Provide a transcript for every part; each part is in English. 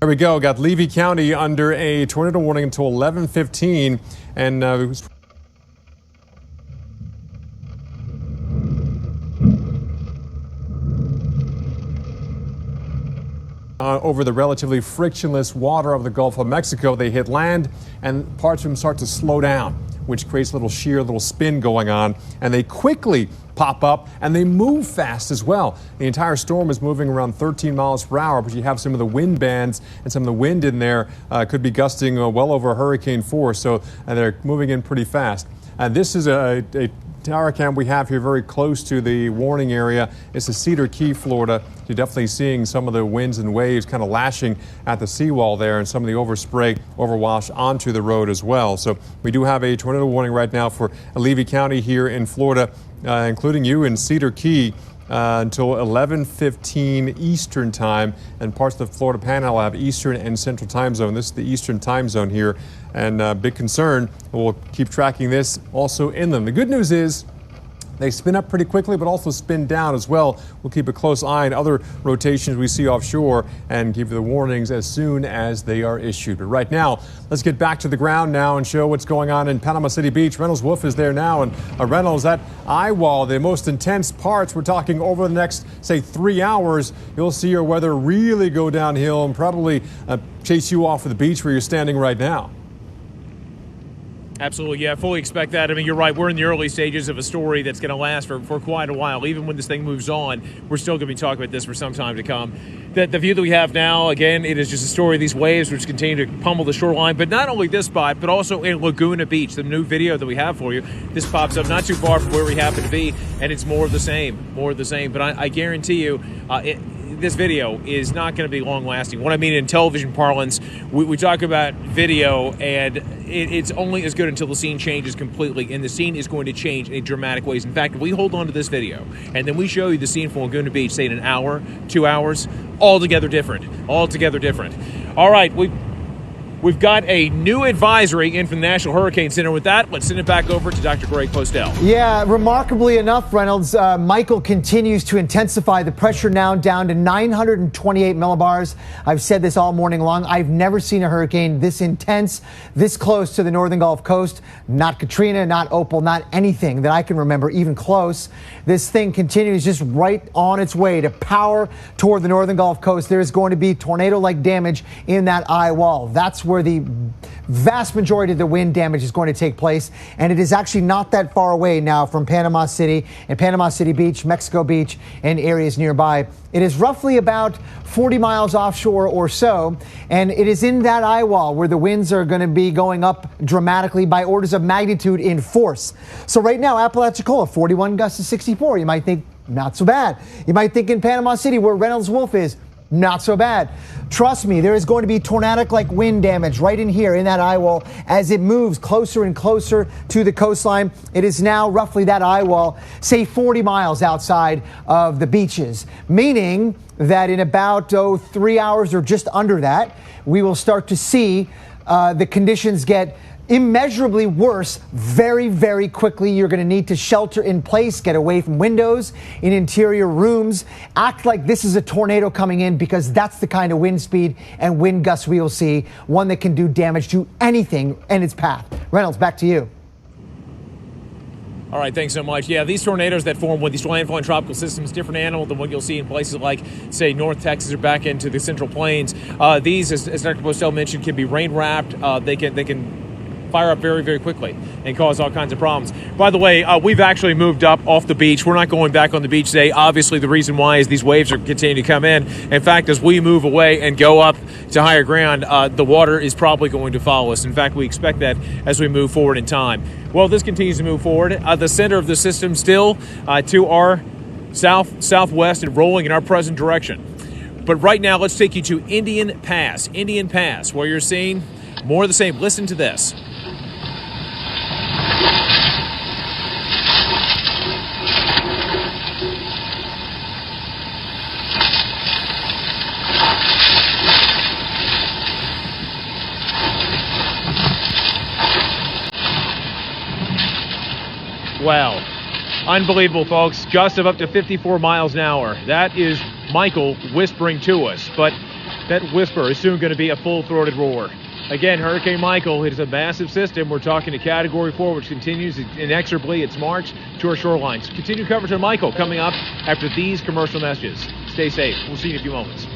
There we go. Got Levy County under a tornado warning until 11:15, and over the relatively frictionless water of the Gulf of Mexico. They hit land, and parts of them start to slow down, which creates a little shear, a little spin going on, and they quickly pop up, and they move fast as well. The entire storm is moving around 13 miles per hour, but you have some of the wind bands and some of the wind in there could be gusting well over hurricane force, so they're moving in pretty fast. This is a tower cam we have here very close to the warning area. It's in Cedar Key, Florida. You're definitely seeing some of the winds and waves kind of lashing at the seawall there, and some of the overspray, overwash onto the road as well. So we do have a tornado warning right now for Levy County here in Florida, including you in Cedar Key, until 11:15 Eastern time, and parts of the Florida Panhandle have Eastern and Central time zone. This is the Eastern time zone here, and big concern. We'll keep tracking this also inland. The good news is they spin up pretty quickly, but also spin down as well. We'll keep a close eye on other rotations we see offshore and give you the warnings as soon as they are issued. But right now, let's get back to the ground now and show what's going on in Panama City Beach. Reynolds Wolf is there now. And Reynolds, that eye wall, the most intense parts, we're talking over the next, say, 3 hours, you'll see your weather really go downhill and probably chase you off of the beach where you're standing right now. Absolutely, yeah, fully expect that. I mean, you're right. We're in the early stages of a story that's going to last for quite a while. Even when this thing moves on, we're still going to be talking about this for some time to come. The view that we have now, again, it is just a story of these waves which continue to pummel the shoreline. But not only this spot, but also in Laguna Beach, the new video that we have for you. This pops up not too far from where we happen to be, and it's more of the same, But I guarantee you, this video is not going to be long-lasting. What I mean in television parlance, we talk about video, and it's only as good until the scene changes completely, and the scene is going to change in dramatic ways. In fact, if we hold on to this video, and then we show you the scene from Laguna Beach, say in an hour, 2 hours, altogether different. All right, We've got a new advisory in from the National Hurricane Center. With that, let's send it back over to Dr. Greg Postel. Yeah, remarkably enough, Reynolds, Michael continues to intensify. The pressure now down to 928 millibars. I've said this all morning long. I've never seen a hurricane this intense, this close to the northern Gulf Coast. Not Katrina, not Opal, not anything that I can remember even close. This thing continues just right on its way to power toward the northern Gulf Coast. There is going to be tornado-like damage in that eye wall. That's where the vast majority of the wind damage is going to take place, and it is actually not that far away now from Panama City and Panama City Beach, Mexico Beach, and areas nearby. It is roughly about 40 miles offshore or so, and it is in that eye wall where the winds are going to be going up dramatically by orders of magnitude in force. So right now, Apalachicola, 41 gusts to 64. You might think, not so bad. You might think in Panama City, where Reynolds Wolf is, not so bad. Trust me, there is going to be tornadic-like wind damage right in here in that eye wall as it moves closer and closer to the coastline. It is now roughly that eye wall, say 40 miles outside of the beaches, meaning that in about 3 hours or just under that, we will start to see the conditions get immeasurably worse very, very quickly. You're going to need to shelter in place, get away from windows, in interior rooms, act like this is a tornado coming in, because that's the kind of wind speed and wind gusts we will see, one that can do damage to anything in its path. Reynolds, back to you. All right, thanks so much. Yeah, these tornadoes that form with these landfalling tropical systems, different animal than what you'll see in places like, say, North Texas or back into the Central Plains. These, as Dr. Postel mentioned, can be rain-wrapped. They can fire up very, very quickly and cause all kinds of problems. By the way, we've actually moved up off the beach. We're not going back on the beach today. Obviously, the reason why is these waves are continuing to come in. In fact, as we move away and go up to higher ground, the water is probably going to follow us. In fact, we expect that as we move forward in time. Well, this continues to move forward. The center of the system still to our southwest and rolling in our present direction. But right now, let's take you to Indian Pass, where you're seeing more of the same. Listen to this. Wow. Unbelievable, folks. Gusts of up to 54 miles an hour. That is Michael whispering to us. But that whisper is soon going to be a full-throated roar. Again, Hurricane Michael is a massive system. We're talking a Category 4, which continues inexorably its march to our shorelines. Continued coverage on Michael coming up after these commercial messages. Stay safe. We'll see you in a few moments.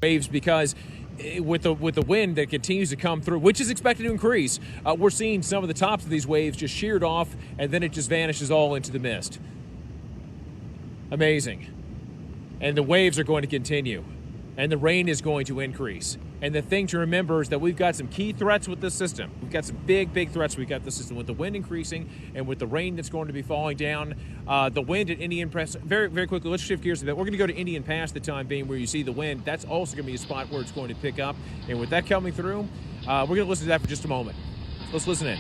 Waves because with the wind that continues to come through, which is expected to increase, we're seeing some of the tops of these waves just sheared off, and then it just vanishes all into the mist. Amazing. And the waves are going to continue, and the rain is going to increase. And the thing to remember is that we've got some key threats with this system. We've got some big threats. We've got the system with the wind increasing and with the rain that's going to be falling down. The wind at Indian Pass, very quickly, let's shift gears a bit. We're going to go to Indian Pass the time being, where you see the wind. That's also going to be a spot where it's going to pick up. And with that coming through, we're going to listen to that for just a moment. Let's listen in.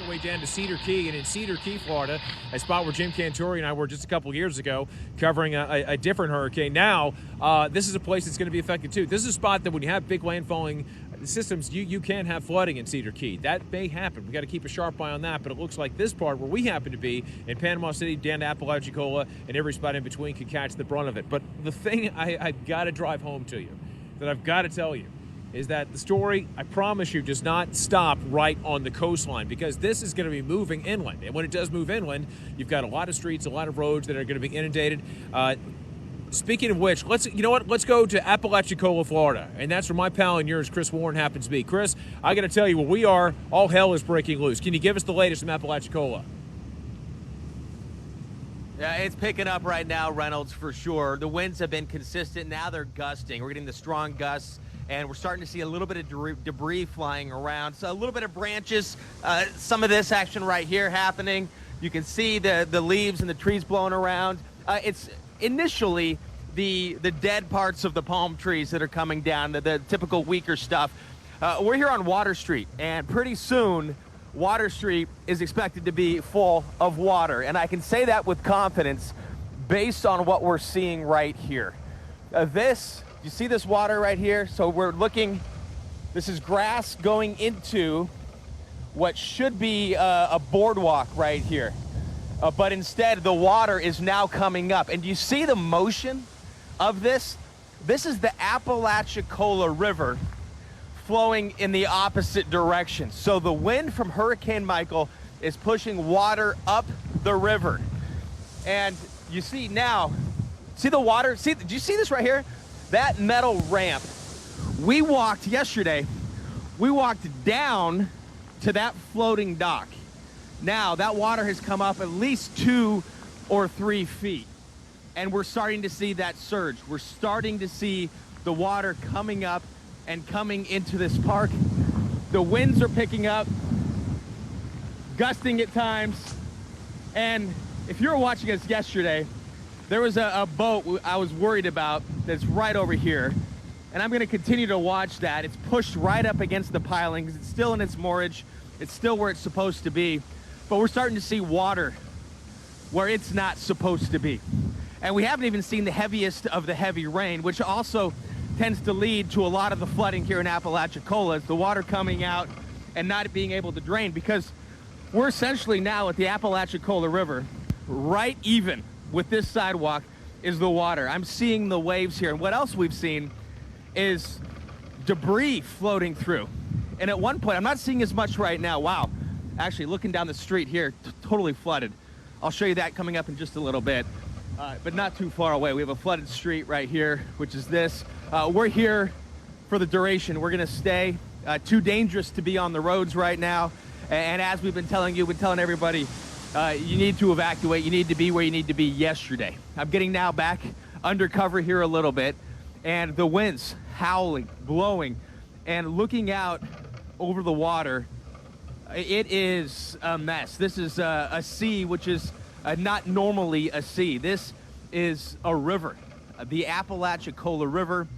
Way down to Cedar Key, and in Cedar Key, Florida, a spot where Jim Cantore and I were just a couple years ago covering a different hurricane. Now, this is a place that's going to be affected too. This is a spot that when you have big landfalling systems, you can have flooding in Cedar Key. That may happen. We got to keep a sharp eye on that, but it looks like this part where we happen to be in Panama City, down to Apalachicola, and every spot in between could catch the brunt of it. But the thing I've got to drive home to you, that I've got to tell you, is that the story, I promise you, does not stop right on the coastline, because this is going to be moving inland. And when it does move inland, you've got a lot of streets, a lot of roads that are going to be inundated. Speaking of which, let's go to Apalachicola, Florida. And that's where my pal and yours, Chris Warren, happens to be. Chris, I got to tell you, where we are, all hell is breaking loose. Can you give us the latest from Apalachicola? Yeah, it's picking up right now, Reynolds, for sure. The winds have been consistent. Now they're gusting. We're getting the strong gusts, and we're starting to see a little bit of debris flying around. So a little bit of branches, some of this action right here happening. You can see the leaves and the trees blowing around. It's initially the dead parts of the palm trees that are coming down, the typical weaker stuff. We're here on Water Street, and pretty soon Water Street is expected to be full of water. And I can say that with confidence based on what we're seeing right here. You see this water right here? So we're looking, this is grass going into what should be a boardwalk right here. But instead, the water is now coming up. And do you see the motion of this? This is the Apalachicola River flowing in the opposite direction. So the wind from Hurricane Michael is pushing water up the river. And you see now, see the water? Do you see this right here? That metal ramp. We walked yesterday, we walked down to that floating dock. Now that water has come up at least 2 or 3 feet. And we're starting to see that surge. We're starting to see the water coming up and coming into this park. The winds are picking up, gusting at times. And if you were watching us yesterday, there was a boat I was worried about that's right over here. And I'm gonna continue to watch that. It's pushed right up against the pilings. It's still in its moorage. It's still where it's supposed to be. But we're starting to see water where it's not supposed to be. And we haven't even seen the heaviest of the heavy rain, which also tends to lead to a lot of the flooding here in Apalachicola. It's the water coming out and not being able to drain, because we're essentially now at the Apalachicola River, right even with this sidewalk is the water. I'm seeing the waves here. And what else we've seen is debris floating through. And at one point, I'm not seeing as much right now. Wow. Actually, looking down the street here, totally flooded. I'll show you that coming up in just a little bit, but not too far away. We have a flooded street right here, which is this. We're here for the duration. We're gonna stay. Too dangerous to be on the roads right now. And as we've been telling you, we've been telling everybody, you need to evacuate. You need to be where you need to be yesterday. I'm getting now back undercover here a little bit, and the winds howling, blowing, and looking out over the water. It is a mess. This is a sea, which is not normally a sea. This is a river, the Apalachicola River,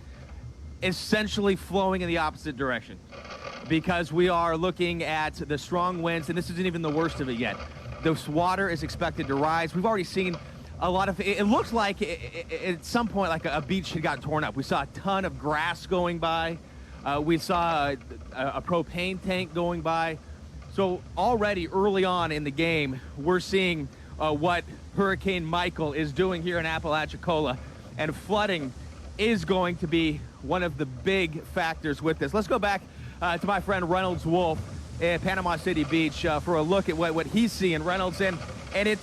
essentially flowing in the opposite direction, because we are looking at the strong winds, and this isn't even the worst of it yet. This water is expected to rise. We've already seen a lot of, it looks like at some point like a beach had got torn up. We saw a ton of grass going by. We saw a propane tank going by. So already early on in the game, we're seeing what Hurricane Michael is doing here in Apalachicola, and flooding is going to be one of the big factors with this. Let's go back to my friend Reynolds Wolf at Panama City Beach for a look at what he's seeing, Reynolds. And it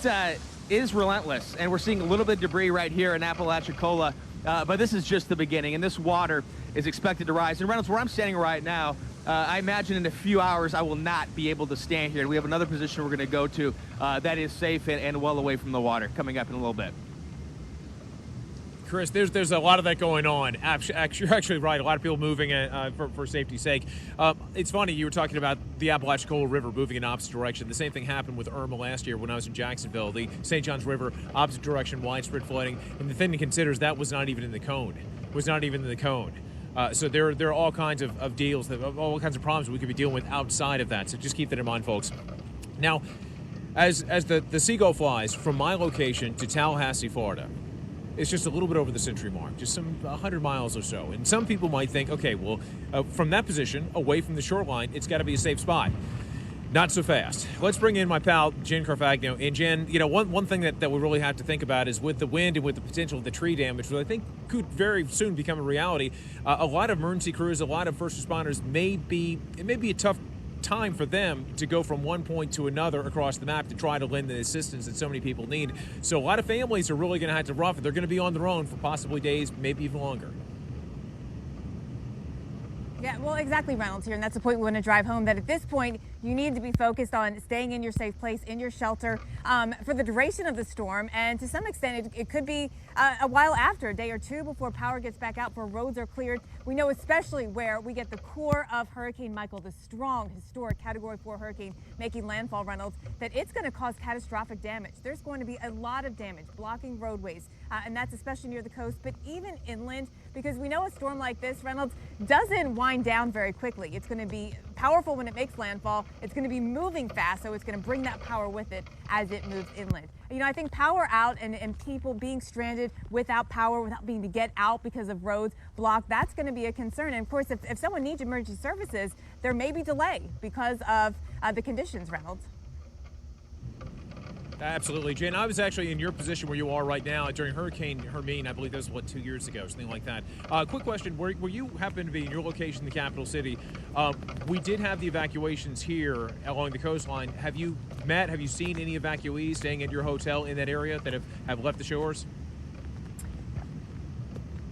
is relentless. And we're seeing a little bit of debris right here in Apalachicola. But this is just the beginning, and this water is expected to rise. And Reynolds, where I'm standing right now, I imagine in a few hours I will not be able to stand here. We have another position we're going to go to that is safe and well away from the water coming up in a little bit. Chris, there's a lot of that going on. You're actually right. A lot of people moving for safety's sake. It's funny, you were talking about the Apalachicola River moving in opposite direction. The same thing happened with Irma last year when I was in Jacksonville. The St. Johns River, opposite direction, widespread flooding. And the thing to consider is that was not even in the cone. So there are all kinds of deals, all kinds of problems we could be dealing with outside of that. So just keep that in mind, folks. Now, as the seagull flies from my location to Tallahassee, Florida, it's just a little bit over the century mark, just some 100 miles or so. And some people might think, okay, well, from that position, away from the shoreline, it's got to be a safe spot. Not so fast. Let's bring in my pal, Jen Carfagno. And Jen, you know, one thing that we really have to think about is with the wind and with the potential of the tree damage, which I think could very soon become a reality, a lot of emergency crews, a lot of first responders it may be a tough time for them to go from one point to another across the map to try to lend the assistance that so many people need. So a lot of families are really going to have to rough it. They're going to be on their own for possibly days, maybe even longer. Yeah, well, exactly, Reynolds here, and that's the point we want to drive home, that at this point, you need to be focused on staying in your safe place, in your shelter, for the duration of the storm, and to some extent, it could be a while after, a day or two before power gets back out, before roads are cleared. We know especially where we get the core of Hurricane Michael, the strong, historic Category 4 hurricane making landfall, Reynolds, that it's going to cause catastrophic damage. There's going to be a lot of damage, blocking roadways, and that's especially near the coast, but even inland, because we know a storm like this, Reynolds, doesn't wind down very quickly. It's going to be powerful when it makes landfall. It's going to be moving fast, so it's going to bring that power with it as it moves inland. You know, I think power out and people being stranded without power, without being able to get out because of roads blocked, that's going to be a concern. And of course, if someone needs emergency services, there may be delay because of the conditions, Reynolds. Absolutely, Jen. I was actually in your position where you are right now during Hurricane Hermine. I believe that was, 2 years ago, something like that. Quick question, where you happen to be in your location in the capital city, we did have the evacuations here along the coastline. Have you seen any evacuees staying at your hotel in that area that have left the shores?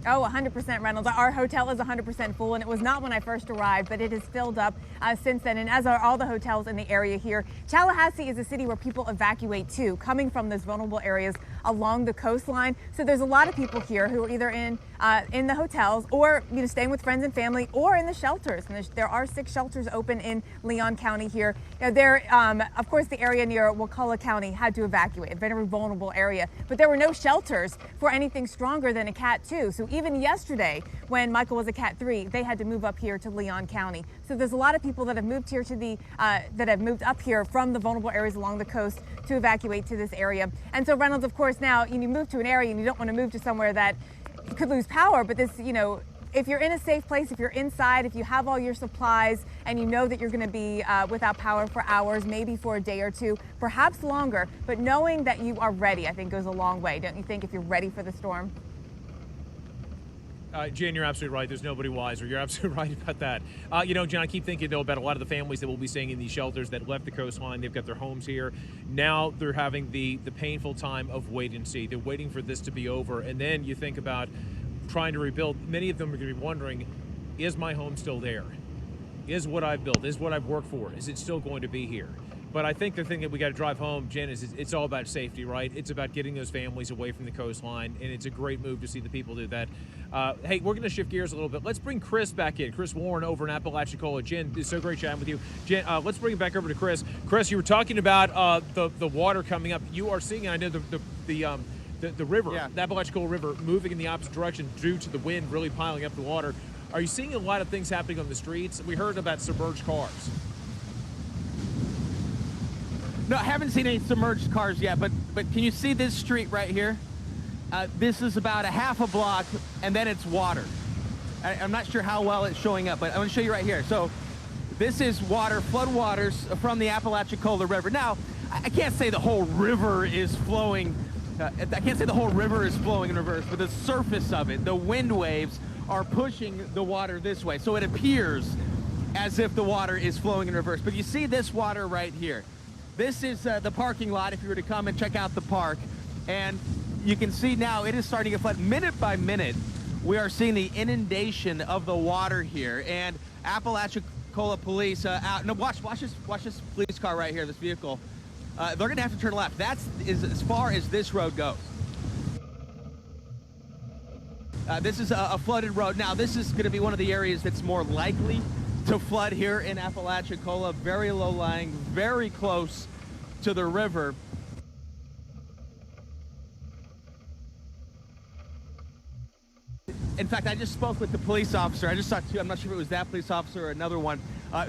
Oh, 100%, Reynolds. Our hotel is 100% full, and it was not when I first arrived, but it has filled up since then, and as are all the hotels in the area here. Tallahassee is a city where people evacuate to, coming from those vulnerable areas along the coastline. So there's a lot of people here who are either in the hotels or, you know, staying with friends and family, or in the shelters. And there are 6 shelters open in Leon County here. You know, of course, the area near Wakulla County had to evacuate, a very vulnerable area, but there were no shelters for anything stronger than a Cat 2. So even yesterday, when Michael was a Cat 3, they had to move up here to Leon County. So there's a lot of people that have moved here that have moved up here from the vulnerable areas along the coast to evacuate to this area. And so, Reynolds, of course, now you move to an area and you don't want to move to somewhere that could lose power, but this, you know, if you're in a safe place, if you're inside, if you have all your supplies and you know that you're going to be without power for hours, maybe for a day or two, perhaps longer, but knowing that you are ready, I think goes a long way, don't you think, if you're ready for the storm? Jen, you're absolutely right. There's nobody wiser. You're absolutely right about that. You know, Jen, I keep thinking, though, about a lot of the families that will be staying in these shelters that left the coastline. They've got their homes here. Now they're having the painful time of wait and see. They're waiting for this to be over. And then you think about trying to rebuild. Many of them are going to be wondering, is my home still there? Is what I've built, is what I've worked for, is it still going to be here? But I think the thing that we got to drive home, Jen, is it's all about safety, right? It's about getting those families away from the coastline, and it's a great move to see the people do that. Hey, we're going to shift gears a little bit. Let's bring Chris back in. Chris Warren over in Apalachicola. Jen, it's so great chatting with you. Jen, let's bring it back over to Chris. Chris, you were talking about the water coming up. You are seeing, I know, the river, yeah, the Apalachicola River, moving in the opposite direction due to the wind really piling up the water. Are you seeing a lot of things happening on the streets? We heard about submerged cars. No, I haven't seen any submerged cars yet, but can you see this street right here? This is about a half a block, and then it's water. I'm not sure how well it's showing up, but I'm going to show you right here. So this is water, flood waters from the Apalachicola River. Now, I can't say the whole river is flowing I can't say the whole river is flowing in reverse, but the surface of it, the wind waves are pushing the water this way. So it appears as if the water is flowing in reverse. But you see this water right here. This is the parking lot if you were to come and check out the park. And you can see now it is starting to flood minute by minute. We are seeing the inundation of the water here. And Apalachicola police out. No, watch this police car right here, this vehicle. They're going to have to turn left. That's as far as this road goes. This is a flooded road. Now, this is going to be one of the areas that's more likely to flood here in Apalachicola. Very low lying, very close to the river. In fact, I just spoke with the police officer. I just talked to, I'm not sure if it was that police officer or another one,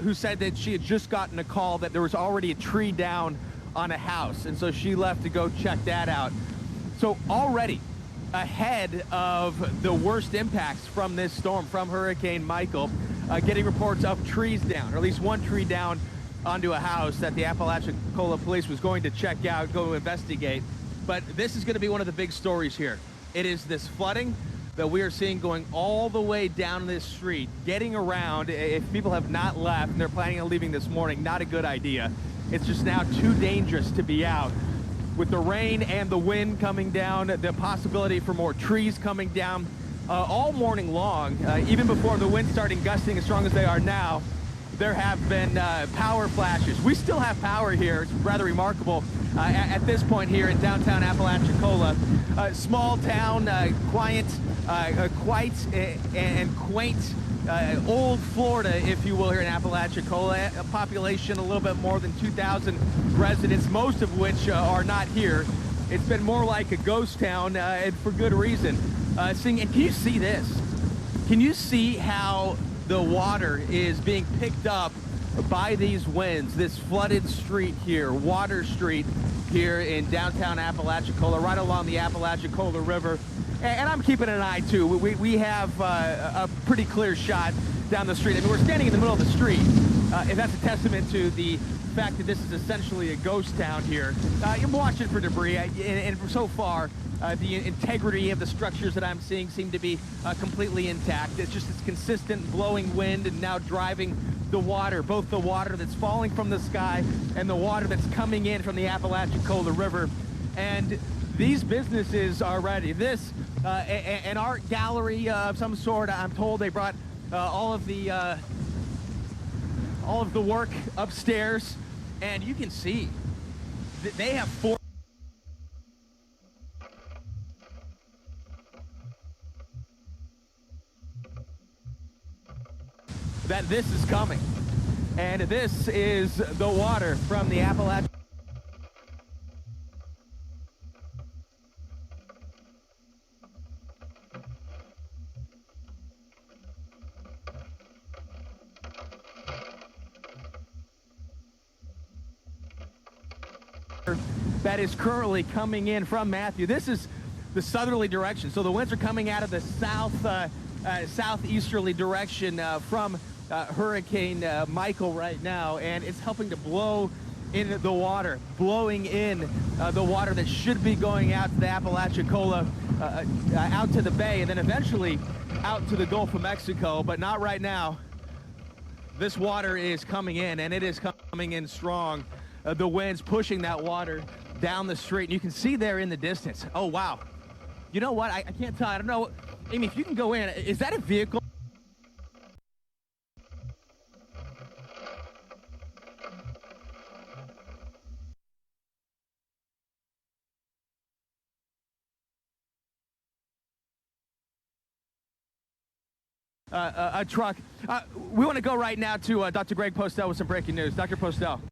who said that she had just gotten a call that there was already a tree down on a house. And so she left to go check that out. So already ahead of the worst impacts from this storm, from Hurricane Michael, getting reports of trees down, or at least one tree down onto a house that the Apalachicola police was going to check out, go investigate. But this is going to be one of the big stories here. It is this flooding that we are seeing going all the way down this street, getting around. If people have not left and they're planning on leaving this morning, not a good idea. It's just now too dangerous to be out. With the rain and the wind coming down, the possibility for more trees coming down all morning long, even before the wind starting gusting as strong as they are now, there have been power flashes. We still have power here. It's rather remarkable at this point here in downtown Apalachicola. Small town, quiet and quaint, old Florida, if you will, here in Apalachicola. A population a little bit more than 2,000 residents, most of which are not here. It's been more like a ghost town, and for good reason. And can you see this? Can you see how the water is being picked up by these winds? This flooded street here, Water Street here in downtown Apalachicola, right along the Apalachicola River. And I'm keeping an eye too. We have a pretty clear shot down the street. I mean, we're standing in the middle of the street, and that's a testament to the fact that this is essentially a ghost town here. You're watching for debris, and so far, the integrity of the structures that I'm seeing seem to be completely intact. It's just this consistent blowing wind and now driving the water, both the water that's falling from the sky and the water that's coming in from the Apalachicola River. And these businesses are ready. This, an art gallery of some sort. I'm told they brought all of the work upstairs, and you can see that they have four. That this is coming, and this is the water from the Appalachian. That is currently coming in from Matthew. This is the southerly direction, so the winds are coming out of the southeasterly direction from Hurricane Michael right now, and it's helping to blow in the water, blowing in the water that should be going out to the Apalachicola, out to the bay, and then eventually out to the Gulf of Mexico, but not right now. This water is coming in, and it is coming in strong. The wind's pushing that water down the street, and you can see there in the distance. Oh, wow. You know what? I can't tell. I don't know. Amy, if you can go in, is that a vehicle? A truck. We want to go right now to Dr. Greg Postel with some breaking news. Dr. Postel.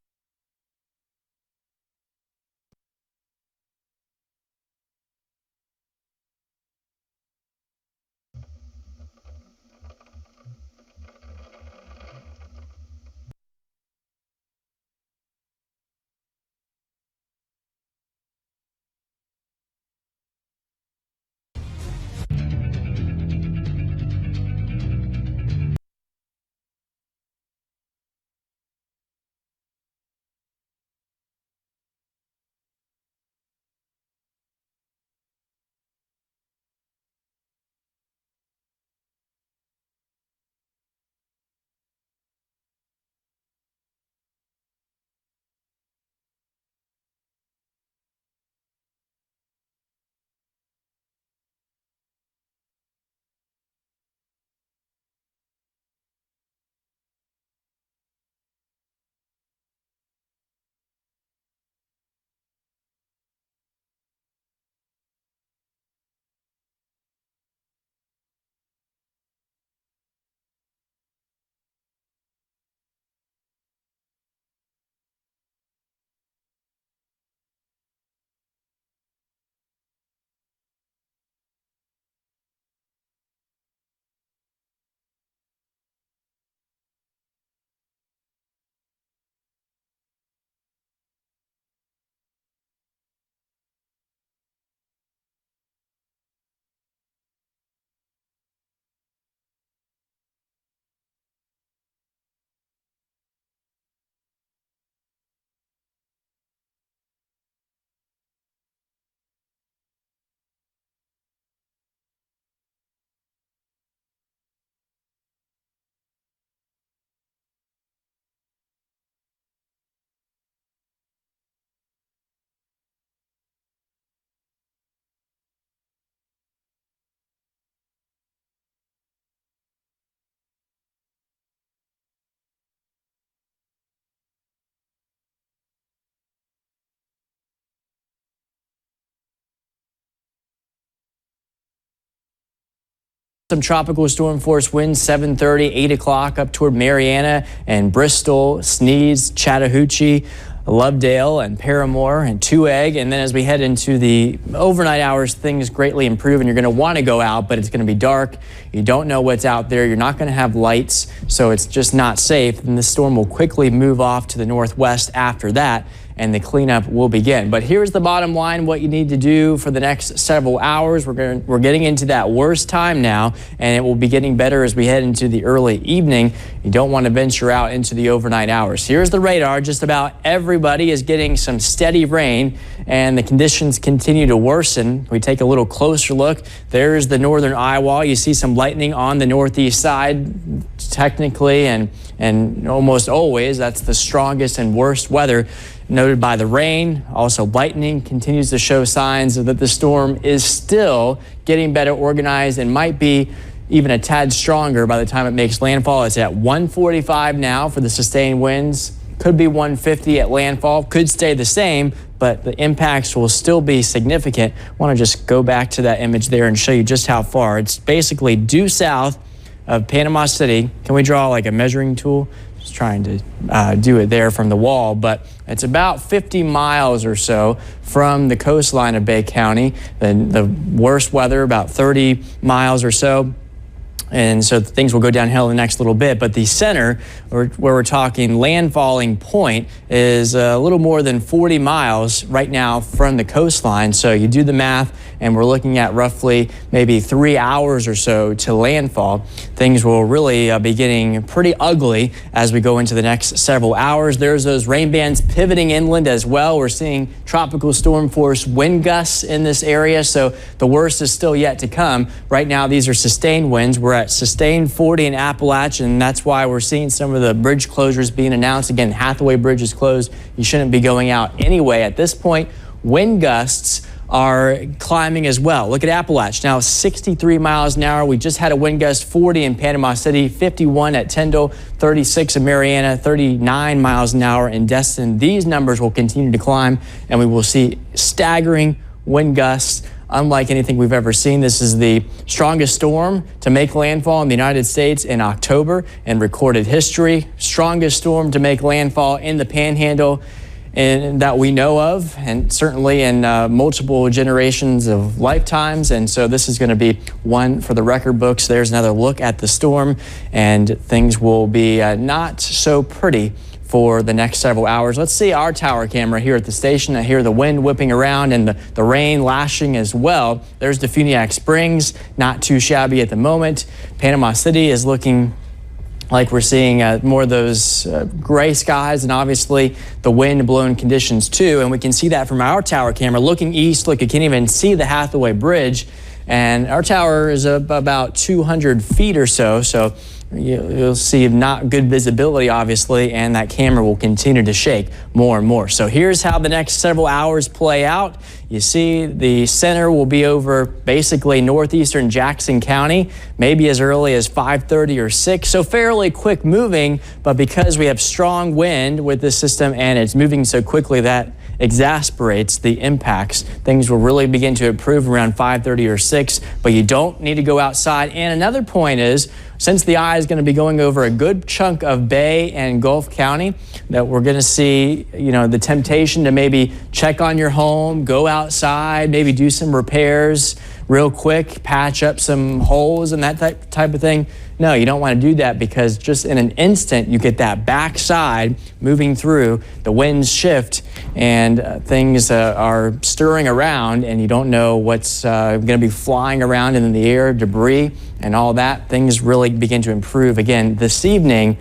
Some tropical storm force winds 7:30, 8 o'clock up toward Mariana and Bristol, Sneeze, Chattahoochee, Lovedale and Paramore and Tueg. And then as we head into the overnight hours, things greatly improve and you're going to want to go out, but it's going to be dark. You don't know what's out there. You're not going to have lights, so it's just not safe. And the storm will quickly move off to the northwest after that, and the cleanup will begin. But here's the bottom line, what you need to do for the next several hours. We're getting into that worst time now, and it will be getting better as we head into the early evening. You don't want to venture out into the overnight hours. Here's the radar. Just about everybody is getting some steady rain, and the conditions continue to worsen. We take a little closer look. There's the northern eye wall. You see some lightning on the northeast side, technically, and almost always. That's the strongest and worst weather noted by the rain. Also, lightning continues to show signs that the storm is still getting better organized and might be even a tad stronger by the time it makes landfall. It's at 145 now for the sustained winds. Could be 150 at landfall. Could stay the same, but the impacts will still be significant. I want to just go back to that image there and show you just how far. It's basically due south of Panama City. Can we draw like a measuring tool? Just trying to do it there from the wall, but it's about 50 miles or so from the coastline of Bay County. The worst weather, about 30 miles or so. And so things will go downhill in the next little bit. But the center, where we're talking landfalling point, is a little more than 40 miles right now from the coastline. So you do the math, and we're looking at roughly maybe 3 hours or so to landfall. Things will really be getting pretty ugly as we go into the next several hours. There's those rain bands pivoting inland as well. We're seeing tropical storm force wind gusts in this area. So the worst is still yet to come. Right now, these are sustained winds. We're at sustained 40 in Appalachia, and that's why we're seeing some of the bridge closures being announced. Again, Hathaway Bridge is closed. You shouldn't be going out anyway at this point. Wind gusts are climbing as well. Look at Appalachia now, 63 miles an hour. We just had a wind gust 40 in Panama City, 51 at Tyndall, 36 in Mariana, 39 miles an hour in Destin. These numbers will continue to climb, and we will see staggering wind gusts unlike anything we've ever seen. This is the strongest storm to make landfall in the United States in October in recorded history. Strongest storm to make landfall in the Panhandle that we know of, and certainly in multiple generations of lifetimes. And so this is going to be one for the record books. There's another look at the storm, and things will be not so pretty for the next several hours. Let's see our tower camera here at the station. I hear the wind whipping around and the rain lashing as well. There's Defuniak Springs, not too shabby at the moment. Panama City is looking like we're seeing more of those gray skies, and obviously the wind-blown conditions too. And we can see that from our tower camera. Looking east, look, you can't even see the Hathaway Bridge. And our tower is up about 200 feet or so. So you'll see not good visibility, obviously, and that camera will continue to shake more and more. So here's how the next several hours play out. You see the center will be over basically northeastern Jackson County, maybe as early as 5:30 or 6. So fairly quick moving, but because we have strong wind with this system and it's moving so quickly, that exasperates the impacts. Things will really begin to improve around 5:30 or 6, but you don't need to go outside. And another point is, since the eye is going to be going over a good chunk of Bay and Gulf County, that we're going to see, the temptation to maybe check on your home, go outside, maybe do some repairs real quick, patch up some holes and that type of thing. No, you don't want to do that, because just in an instant you get that backside moving through, the winds shift, and things are stirring around, and you don't know what's going to be flying around in the air, debris and all that. Things really begin to improve again this evening,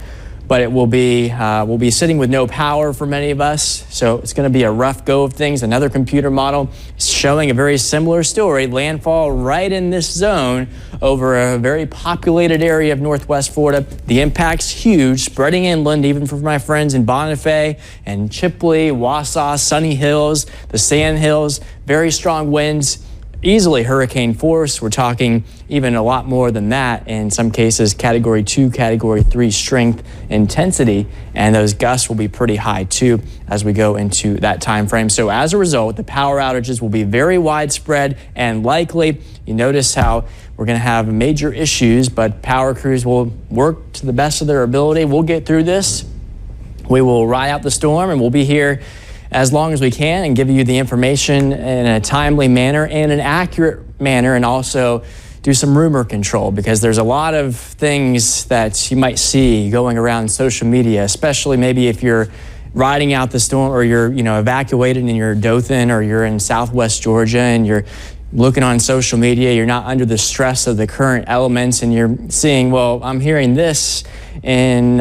but it will be we'll be sitting with no power for many of us, so it's going to be a rough go of things. Another computer model showing a very similar story, landfall right in this zone over a very populated area of northwest Florida. The impact's huge, spreading inland, even for my friends in Bonifay and Chipley, Wausau, Sunny Hills, the Sand Hills. Very strong winds. easily hurricane force. We're talking even a lot more than that. In some cases, Category 2, Category 3 strength intensity, and those gusts will be pretty high too as we go into that time frame. So as a result, the power outages will be very widespread and likely. You notice how we're going to have major issues, but power crews will work to the best of their ability. We'll get through this. We will ride out the storm, and we'll be here as long as we can and give you the information in a timely manner and an accurate manner, and also do some rumor control, because there's a lot of things that you might see going around social media, especially maybe if you're riding out the storm or you're evacuated and you're Dothan or you're in Southwest Georgia and you're looking on social media, you're not under the stress of the current elements, and you're seeing, well, I'm hearing this in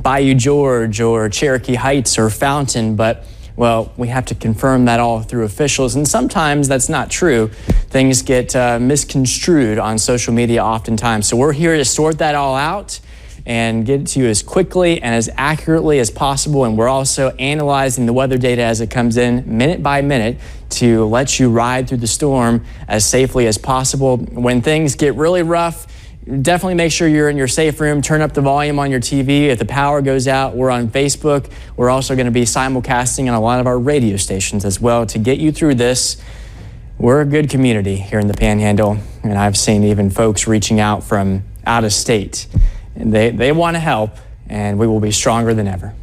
Bayou George or Cherokee Heights or Fountain, but well, we have to confirm that all through officials, and sometimes that's not true. Things get misconstrued on social media oftentimes. So we're here to sort that all out and get it to you as quickly and as accurately as possible. And we're also analyzing the weather data as it comes in minute by minute to let you ride through the storm as safely as possible. When things get really rough, definitely make sure you're in your safe room. Turn up the volume on your TV. If the power goes out, we're on Facebook. We're also going to be simulcasting on a lot of our radio stations as well to get you through this. We're a good community here in the Panhandle, and I've seen even folks reaching out from out of state. And they want to help, and we will be stronger than ever.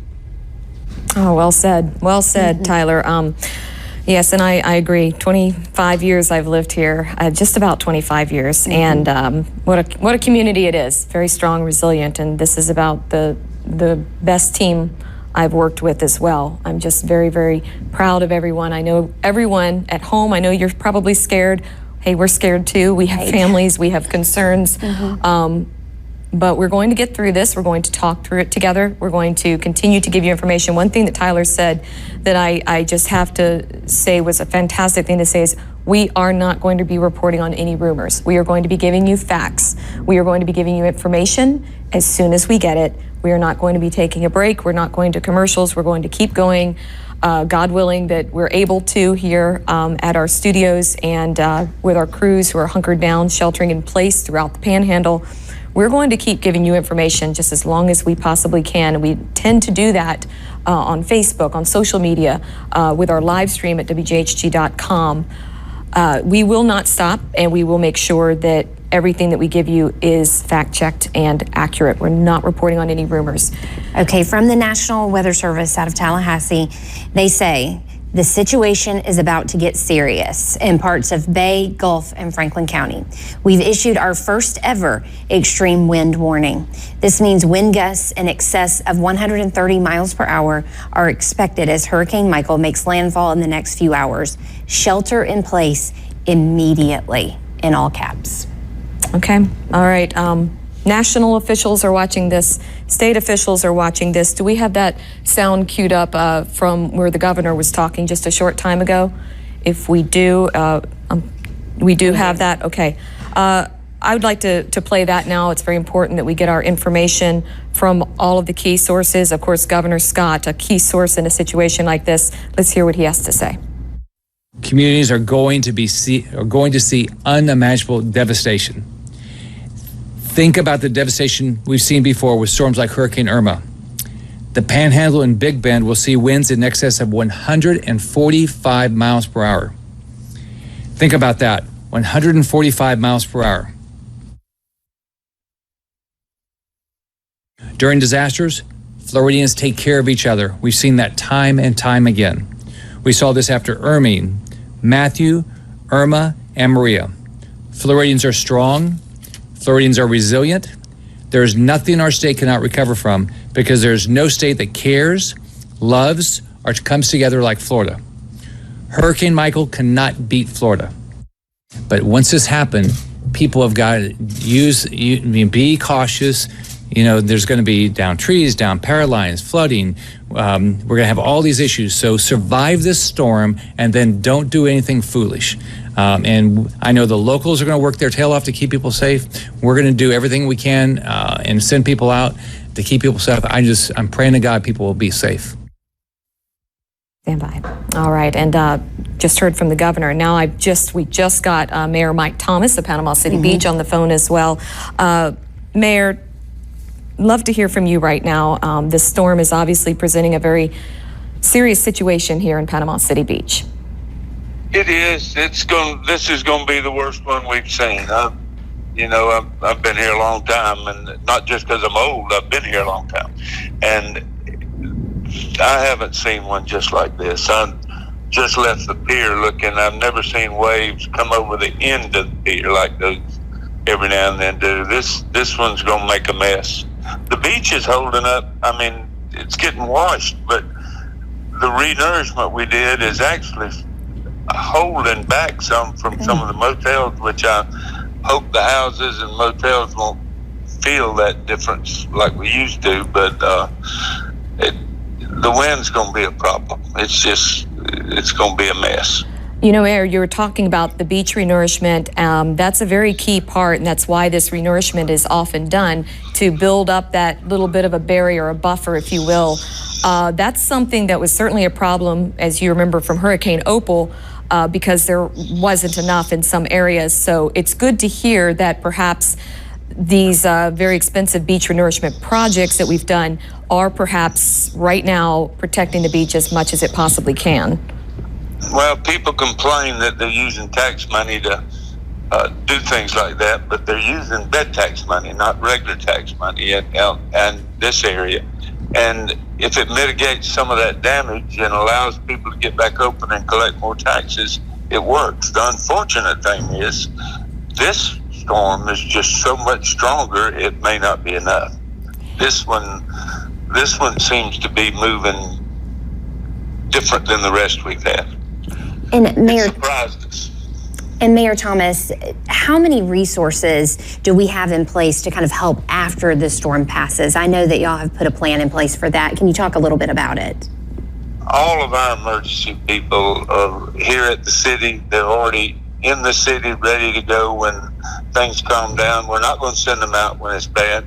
Oh, well said. Well said, Tyler. Yes, and I agree. 25 years I've lived here, just about 25 years, and what a community it is. Very strong, resilient, and this is about the best team I've worked with as well. I'm just very, very proud of everyone. I know everyone at home, I know you're probably scared. Hey, we're scared too. We have families, we have concerns. But we're going to get through this. We're going to talk through it together. We're going to continue to give you information. One thing that Tyler said that I just have to say was a fantastic thing to say is we are not going to be reporting on any rumors. We are going to be giving you facts. We are going to be giving you information as soon as we get it. We are not going to be taking a break. We're not going to commercials. We're going to keep going. God willing that we're able to here at our studios and with our crews who are hunkered down, sheltering in place throughout the Panhandle. We're going to keep giving you information just as long as we possibly can. And we tend to do that on Facebook, on social media, with our live stream at WJHG.com. We will not stop, and we will make sure that everything that we give you is fact-checked and accurate. We're not reporting on any rumors. Okay, from the National Weather Service out of Tallahassee, they say the situation is about to get serious in parts of Bay, Gulf, and Franklin County. We've issued our first ever extreme wind warning. This means wind gusts in excess of 130 miles per hour are expected as Hurricane Michael makes landfall in the next few hours. Shelter in place immediately, in all caps. Okay, all right. National officials are watching this. State officials are watching this. Do we have that sound queued up from where the governor was talking just a short time ago? If we do, we do have that. Okay. I would like to play that now. It's very important that we get our information from all of the key sources. Of course, Governor Scott, a key source in a situation like this. Let's hear what he has to say. Communities are going to see unimaginable devastation. Think about the devastation we've seen before with storms like Hurricane Irma. The Panhandle and Big Bend will see winds in excess of 145 miles per hour. Think about that, 145 miles per hour. During disasters, Floridians take care of each other. We've seen that time and time again. We saw this after Hermine, Matthew, Irma, and Maria. Floridians are strong. Floridians are resilient. There's nothing our state cannot recover from because there's no state that cares, loves, or comes together like Florida. Hurricane Michael cannot beat Florida. But once this happened, people have got to be cautious. You know, there's going to be down trees, down power lines, flooding. We're going to have all these issues. So survive this storm and then don't do anything foolish. And I know the locals are going to work their tail off to keep people safe. We're going to do everything we can and send people out to keep people safe. I'm praying to God people will be safe. Stand by. All right, and just heard from the governor. Now we just got Mayor Mike Thomas of Panama City Beach on the phone as well. Mayor, love to hear from you right now. This storm is obviously presenting a very serious situation here in Panama City Beach. It is. This is going to be the worst one we've seen. I've been here a long time, and not just because I'm old. I've been here a long time, and I haven't seen one just like this. I just left the pier looking. I've never seen waves come over the end of the pier like those every now and then do. This one's going to make a mess. The beach is holding up. I mean, it's getting washed, but the renourishment we did is actually holding back some from some of the motels, which I hope the houses and motels won't feel that difference like we used to, but the wind's going to be a problem. It's going to be a mess. You know, Mayor, you were talking about the beach renourishment. That's a very key part, and that's why this renourishment is often done, to build up that little bit of a barrier, a buffer, if you will. That's something that was certainly a problem, as you remember, from Hurricane Opal, because there wasn't enough in some areas. So it's good to hear that perhaps these very expensive beach renourishment projects that we've done are perhaps right now protecting the beach as much as it possibly can. Well, people complain that they're using tax money to do things like that, but they're using bed tax money, not regular tax money in this area. And if it mitigates some of that damage and allows people to get back open and collect more taxes, it works. The unfortunate thing is this storm is just so much stronger, it may not be enough. This one seems to be moving different than the rest we've had. And Mayor, it surprised us. And Mayor Thomas, how many resources do we have in place to kind of help after the storm passes? I know that y'all have put a plan in place for that. Can you talk a little bit about it? All of our emergency people are here at the city. They're already in the city, ready to go when things calm down. We're not going to send them out when it's bad.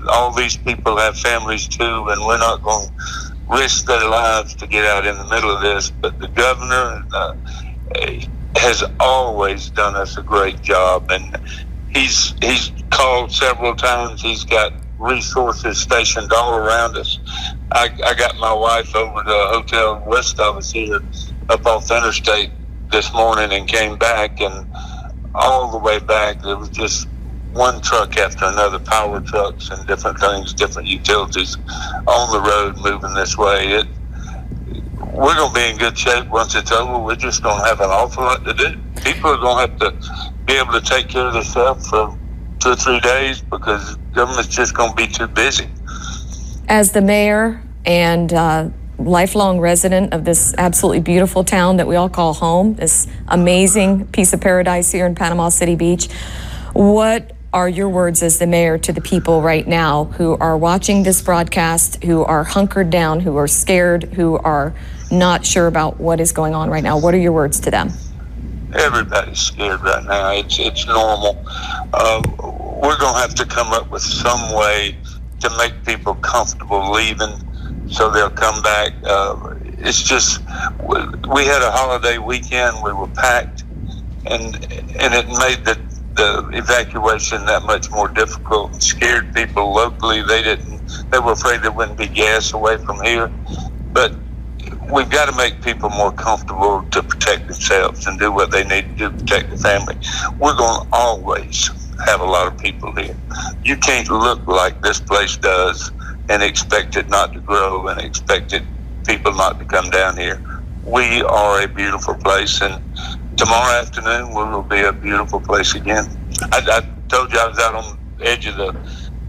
All these people have families too, and we're not going to risk their lives to get out in the middle of this. But the governor has always done us a great job, and he's called several times. He's got resources stationed all around us. I got my wife over to a hotel west of us here up off Interstate this morning and came back, and all the way back there was just one truck after another, power trucks and different things, different utilities on the road moving this way. We're going to be in good shape once it's over. We're just going to have an awful lot to do. People are going to have to be able to take care of themselves for 2 or 3 days because government's just going to be too busy. As the mayor and lifelong resident of this absolutely beautiful town that we all call home, this amazing piece of paradise here in Panama City Beach, what are your words as the mayor to the people right now who are watching this broadcast, who are hunkered down, who are scared, who are not sure about what is going on right now? What are your words to them? Everybody's scared right now. It's normal. We're going to have to come up with some way to make people comfortable leaving so they'll come back. It's just, we had a holiday weekend. We were packed, and it made the evacuation that much more difficult. It scared people locally. They were afraid there wouldn't be gas away from here. But we've got to make people more comfortable to protect themselves and do what they need to do to protect their family. We're going to always have a lot of people here. You can't look like this place does and expect it not to grow and expect people not to come down here. We are a beautiful place, and tomorrow afternoon we will be a beautiful place again. I told you I was out on the edge of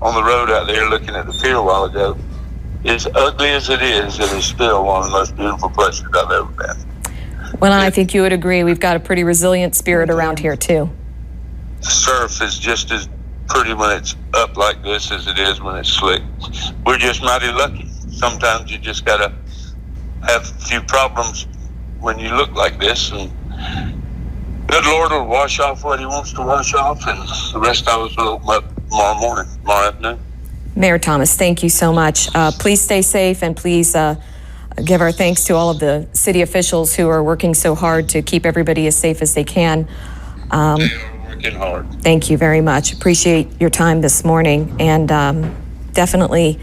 on the road out there looking at the pier a while ago. As ugly as it is still one of the most beautiful places I've ever been. Well, I think you would agree. We've got a pretty resilient spirit around here too. The surf is just as pretty when it's up like this as it is when it's slick. We're just mighty lucky. Sometimes you just gotta have a few problems when you look like this, and good Lord will wash off what he wants to wash off, and the rest of us will open up tomorrow afternoon. Mayor Thomas, thank you so much. Please stay safe, and please give our thanks to all of the city officials who are working so hard to keep everybody as safe as they can. They are working hard. Thank you very much. Appreciate your time this morning, and definitely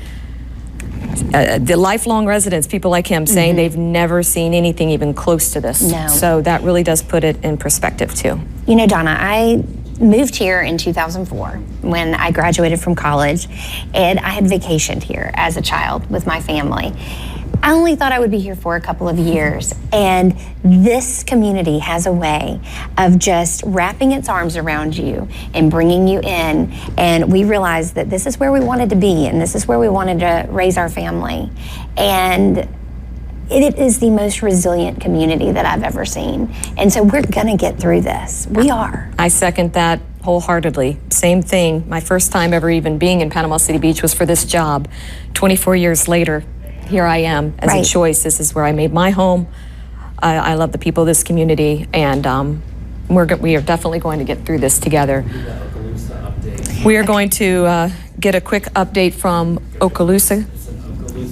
the lifelong residents, people like him, saying they've never seen anything even close to this. No. So that really does put it in perspective too. You know, Donna, I moved here in 2004 when I graduated from college, and I had vacationed here as a child with my family. I only thought I would be here for a couple of years, and this community has a way of just wrapping its arms around you and bringing you in, and we realized that this is where we wanted to be, and this is where we wanted to raise our family. And it is the most resilient community that I've ever seen. And so we're gonna get through this. We are. I second that wholeheartedly. Same thing. My first time ever even being in Panama City Beach was for this job. 24 years later, here I am as a choice. This is where I made my home. I love the people of this community, and we are definitely going to get through this together. We are going to get a quick update from Okaloosa.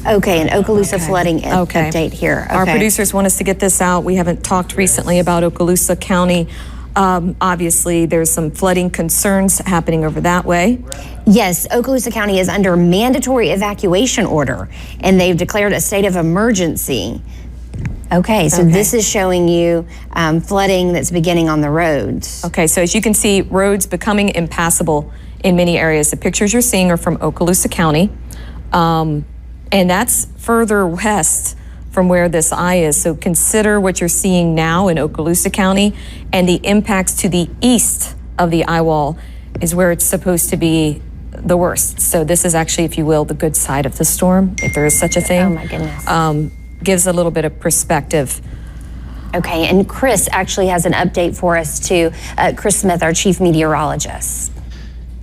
Okay, an Okaloosa flooding update here. Okay. Our producers want us to get this out. We haven't talked recently about Okaloosa County. Obviously, there's some flooding concerns happening over that way. Yes, Okaloosa County is under mandatory evacuation order, and they've declared a state of emergency. Okay, so this is showing you flooding that's beginning on the roads. Okay, so as you can see, roads becoming impassable in many areas. The pictures you're seeing are from Okaloosa County, and that's further west from where this eye is. So consider what you're seeing now in Okaloosa County, and the impacts to the east of the eye wall is where it's supposed to be the worst. So this is actually, if you will, the good side of the storm, if there is such a thing. Oh my goodness. Gives a little bit of perspective. Okay, and Chris actually has an update for us too. Chris Smith, our chief meteorologist.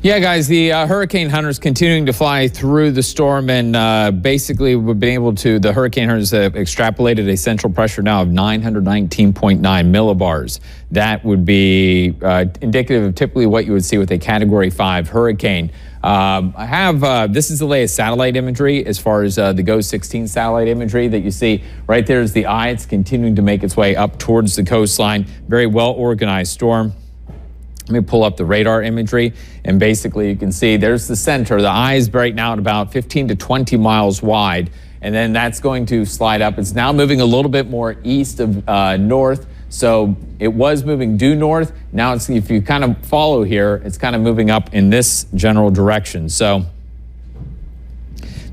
Yeah, guys, the hurricane hunters continuing to fly through the storm, and basically we've been able to, the hurricane hunters have extrapolated a central pressure now of 919.9 millibars. That would be indicative of typically what you would see with a Category 5 hurricane. I have, this is the latest satellite imagery as far as the GOES 16 satellite imagery that you see right there is the eye. It's continuing to make its way up towards the coastline. Very well organized storm. Let me pull up the radar imagery, and basically you can see there's the center. The eye is right now at about 15 to 20 miles wide, and then that's going to slide up. It's now moving a little bit more east of north. So it was moving due north. Now it's, if you kind of follow here, it's kind of moving up in this general direction. So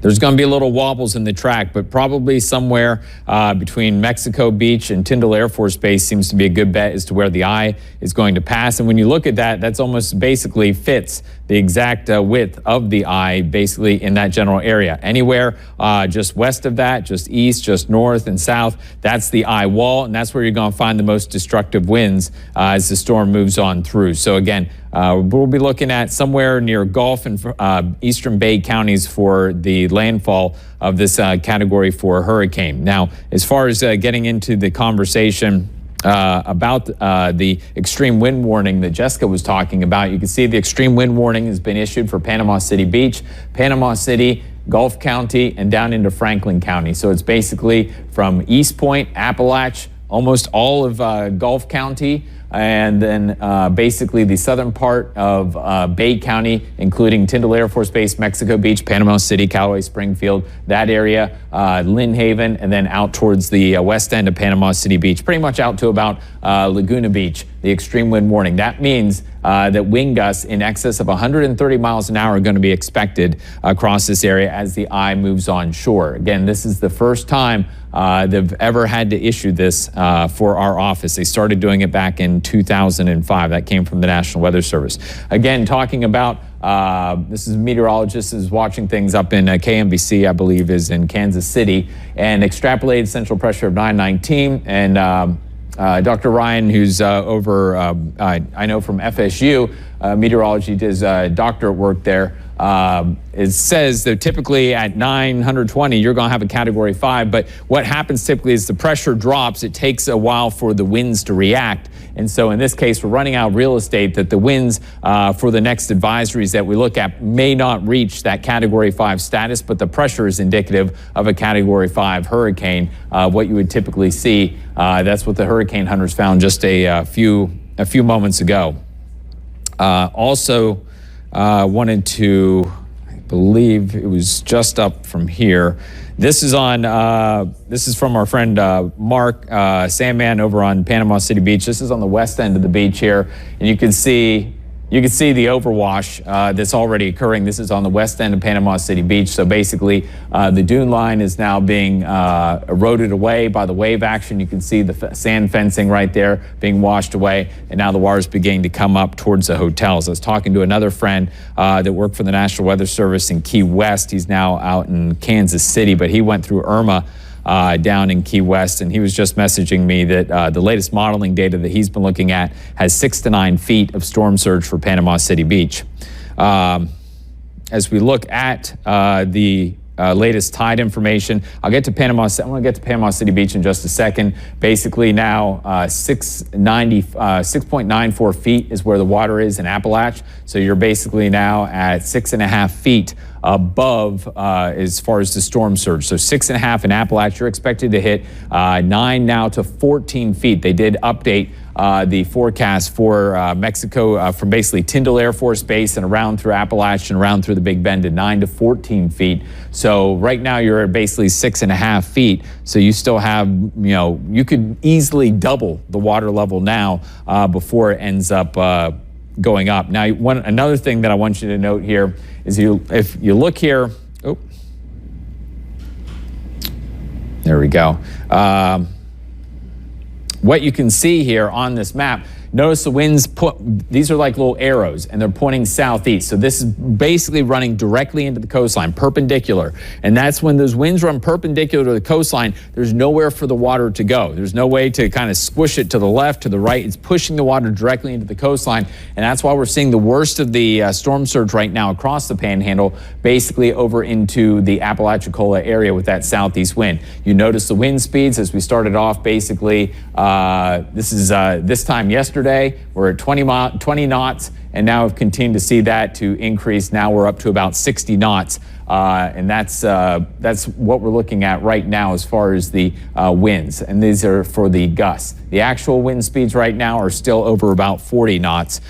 there's going to be a little wobbles in the track, but probably somewhere between Mexico Beach and Tyndall Air Force Base seems to be a good bet as to where the eye is going to pass. And when you look at that, that's almost basically fits the exact width of the eye, basically in that general area. Anywhere just west of that, just east, just north and south, that's the eye wall, and that's where you're going to find the most destructive winds as the storm moves on through. So again, we'll be looking at somewhere near Gulf and Eastern Bay counties for the landfall of this Category 4 hurricane. Now, as far as getting into the conversation about the extreme wind warning that Jessica was talking about, you can see the extreme wind warning has been issued for Panama City Beach, Panama City, Gulf County, and down into Franklin County. So it's basically from East Point, Appalach, almost all of Gulf County, and then basically the southern part of Bay County, including Tyndall Air Force Base, Mexico Beach, Panama City, Callaway, Springfield, that area, Lynn Haven, and then out towards the west end of Panama City Beach, pretty much out to about Laguna Beach, the extreme wind warning. That means that wind gusts in excess of 130 miles an hour are going to be expected across this area as the eye moves on shore. Again, this is the first time they've ever had to issue this for our office. They started doing it back in 2005. That came from the National Weather Service. Again, talking about, this is a meteorologist is watching things up in KMBC, I believe, is in Kansas City, and extrapolated central pressure of 919. And Dr. Ryan, who's over, I know from FSU, meteorology, does doctorate work there. It says that typically at 920, you're going to have a Category 5, but what happens typically is the pressure drops. It takes a while for the winds to react. And so in this case, we're running out of real estate that the winds for the next advisories that we look at may not reach that Category 5 status, but the pressure is indicative of a Category 5 hurricane, what you would typically see. That's what the hurricane hunters found just a few moments ago. Also, wanted to, I believe it was just up from here. This is on. This is from our friend Mark Sandman over on Panama City Beach. This is on the west end of the beach here, and you can see the overwash that's already occurring. This is on the west end of Panama City Beach. So basically, the dune line is now being eroded away by the wave action. You can see the sand fencing right there being washed away, and now the water's beginning to come up towards the hotels. I was talking to another friend that worked for the National Weather Service in Key West. He's now out in Kansas City, but he went through Irma down in Key West, and he was just messaging me that the latest modeling data that he's been looking at has 6 to 9 feet of storm surge for Panama City Beach. As we look at the latest tide information, I want to get to Panama City Beach in just a second. Basically now 6.94 feet is where the water is in Appalachia. So you're basically now at 6.5 feet above as far as the storm surge. So 6.5 in Appalachia. You're expected to hit 9 now to 14 feet. They did update the forecast for Mexico from basically Tyndall Air Force Base and around through Appalachia and around through the Big Bend to 9 to 14 feet. So right now you're at basically 6.5 feet. So you still have, you could easily double the water level now before it ends up going up. Now, another thing that I want you to note here is if you look here, there we go. What you can see here on this map, notice the winds these are like little arrows, and they're pointing southeast. So this is basically running directly into the coastline, perpendicular. And that's when those winds run perpendicular to the coastline, there's nowhere for the water to go. There's no way to kind of squish it to the left, to the right. It's pushing the water directly into the coastline. And that's why we're seeing the worst of the storm surge right now across the Panhandle, basically over into the Apalachicola area with that southeast wind. You notice the wind speeds as we started off, basically, this is this time yesterday. We're at 20 knots, and now we've continued to see that to increase. Now we're up to about 60 knots, and that's what we're looking at right now as far as the winds, and these are for the gusts. The actual wind speeds right now are still over about 40 knots,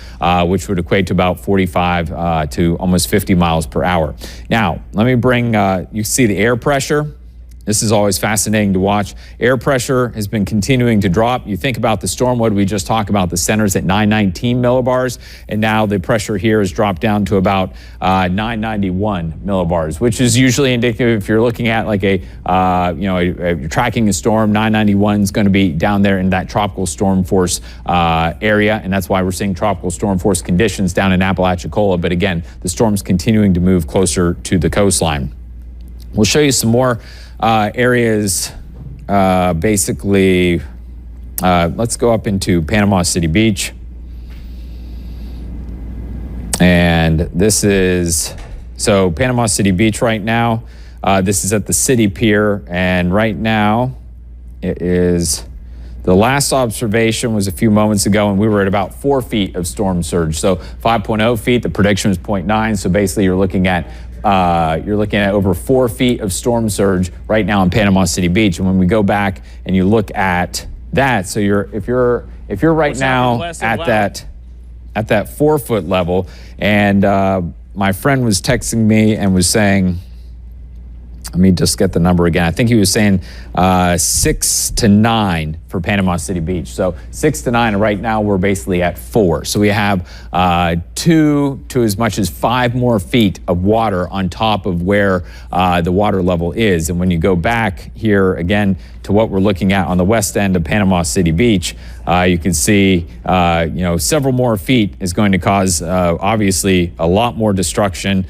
which would equate to about 45 to almost 50 miles per hour. Now, let me bring, you see the air pressure. This is always fascinating to watch. Air pressure has been continuing to drop. You think about the storm, what did we just talk about? The center's at 919 millibars, and now the pressure here has dropped down to about 991 millibars, which is usually indicative if you're looking at like you're tracking a storm, 991 is going to be down there in that tropical storm force area, and that's why we're seeing tropical storm force conditions down in Apalachicola. But again, the storm's continuing to move closer to the coastline. We'll show you some more areas, basically, let's go up into Panama City Beach. And this is, so Panama City Beach right now, this is at the City Pier, and right now it is, the last observation was a few moments ago, and we were at about 4 feet of storm surge. So 5.0 feet, the prediction was 0.9, so basically you're looking at over 4 feet of storm surge right now in Panama City Beach. And when we go back and you look at that, so if you're right now at that 4 foot level, and my friend was texting me and was saying, let me just get the number again. I think he was saying 6 to 9 for Panama City Beach. So 6 to 9, and right now we're basically at 4. So we have 2 to as much as 5 more feet of water on top of where the water level is. And when you go back here again to what we're looking at on the west end of Panama City Beach, you can see several more feet is going to cause obviously a lot more destruction.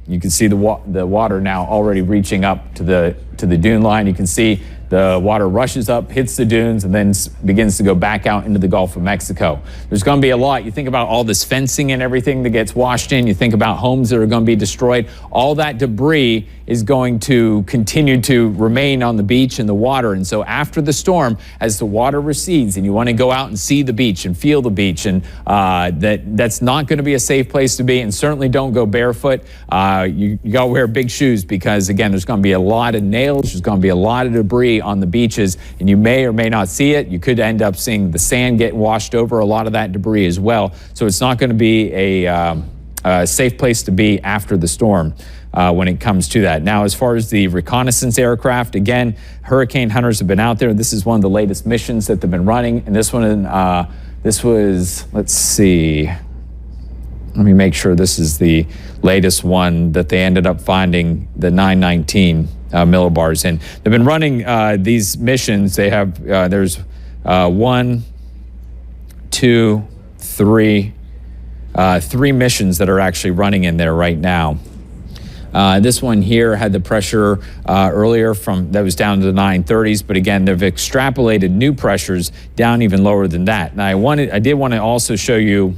You can see the water now already reaching up to the dune line. You can see the water rushes up, hits the dunes, and then begins to go back out into the Gulf of Mexico. There's going to be a lot. You think about all this fencing and everything that gets washed in. You think about homes that are going to be destroyed. All that debris is going to continue to remain on the beach and the water. And so after the storm, as the water recedes and you want to go out and see the beach and feel the beach, and that's not going to be a safe place to be, and certainly don't go barefoot. You got to wear big shoes because, again, there's going to be a lot of nails. There's going to be a lot of debris on the beaches, and you may or may not see it. You could end up seeing the sand get washed over a lot of that debris as well. So it's not going to be a safe place to be after the storm. When it comes to that. Now, as far as the reconnaissance aircraft, again, hurricane hunters have been out there. This is one of the latest missions that they've been running. And this one, this was, let's see, let me make sure this is the latest one that they ended up finding, the 919 millibars. And they've been running these missions. They have, there's 1, 2, 3, 3 missions that are actually running in there right now. This one here had the pressure earlier that was down to the 930s, but again, they've extrapolated new pressures down even lower than that. Now, I did want to also show you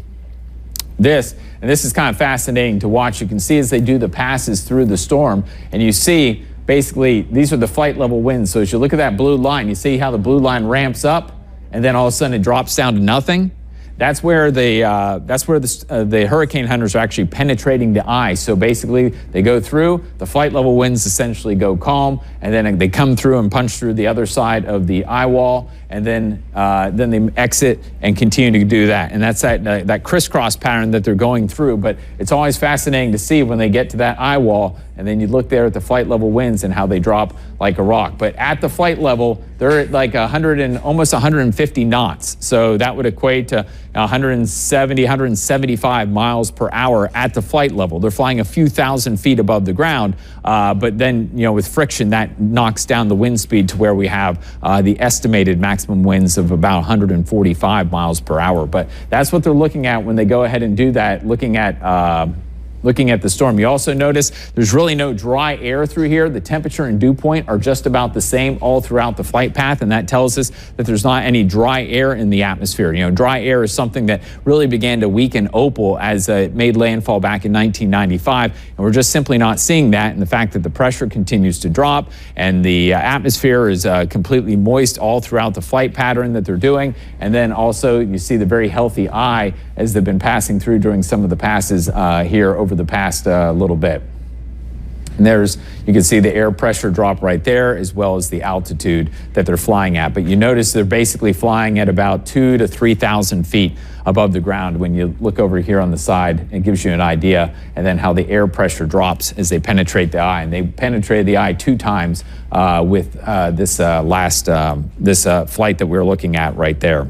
this, and this is kind of fascinating to watch. You can see as they do the passes through the storm, and you see basically these are the flight level winds. So as you look at that blue line, you see how the blue line ramps up, and then all of a sudden it drops down to nothing. That's where the hurricane hunters are actually penetrating the eye. So basically, they go through, the flight level winds essentially go calm, and then they come through and punch through the other side of the eye wall, and then they exit and continue to do that. And that's that crisscross pattern that they're going through. But it's always fascinating to see when they get to that eye wall, and then you look there at the flight level winds and how they drop like a rock. But at the flight level, they're at like almost 150 knots. So that would equate to 170, 175 miles per hour at the flight level. They're flying a few thousand feet above the ground, but then, with friction, that knocks down the wind speed to where we have the estimated maximum winds of about 145 miles per hour. But that's what they're looking at when they go ahead and do that, looking at the storm. You also notice there's really no dry air through here. The temperature and dew point are just about the same all throughout the flight path, and that tells us that there's not any dry air in the atmosphere. Dry air is something that really began to weaken Opal as it made landfall back in 1995, and we're just simply not seeing that. And the fact that the pressure continues to drop and the atmosphere is completely moist all throughout the flight pattern that they're doing, and then also you see the very healthy eye as they've been passing through during some of the passes here over the past little bit. And you can see the air pressure drop right there, as well as the altitude that they're flying at. But you notice they're basically flying at about 2,000 to 3,000 feet above the ground. When you look over here on the side, it gives you an idea, and then how the air pressure drops as they penetrate the eye. And they penetrated the eye 2 times with this last flight that we're looking at right there.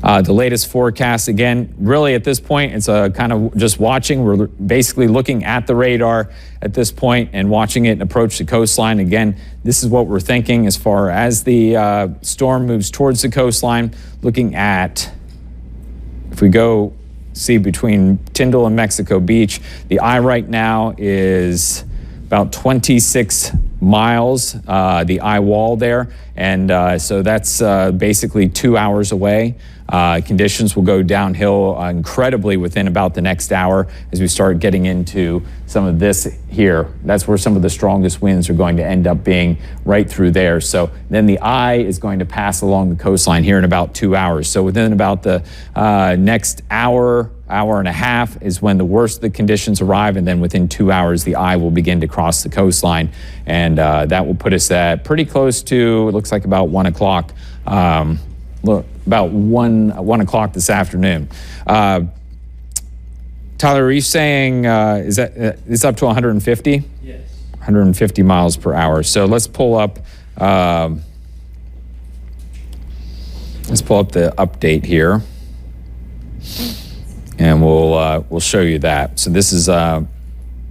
The latest forecast, again, really at this point, it's kind of just watching. We're basically looking at the radar at this point and watching it approach the coastline. Again, this is what we're thinking as far as the storm moves towards the coastline. Looking at, if we go see between Tyndall and Mexico Beach, the eye right now is about 26 miles, the eye wall there. And so that's basically 2 hours away. Conditions will go downhill incredibly within about the next hour as we start getting into some of this here. That's where some of the strongest winds are going to end up being, right through there. So then the eye is going to pass along the coastline here in about 2 hours. So within about the next hour and a half is when the worst of the conditions arrive, and then within 2 hours the eye will begin to cross the coastline, and that will put us at pretty close to, it looks like about 1 o'clock. Look, about 1 o'clock this afternoon. Tyler, are you saying is that it's up to 150? Yes. 150 miles per hour. So let's pull up the update here, and we'll show you that. So this is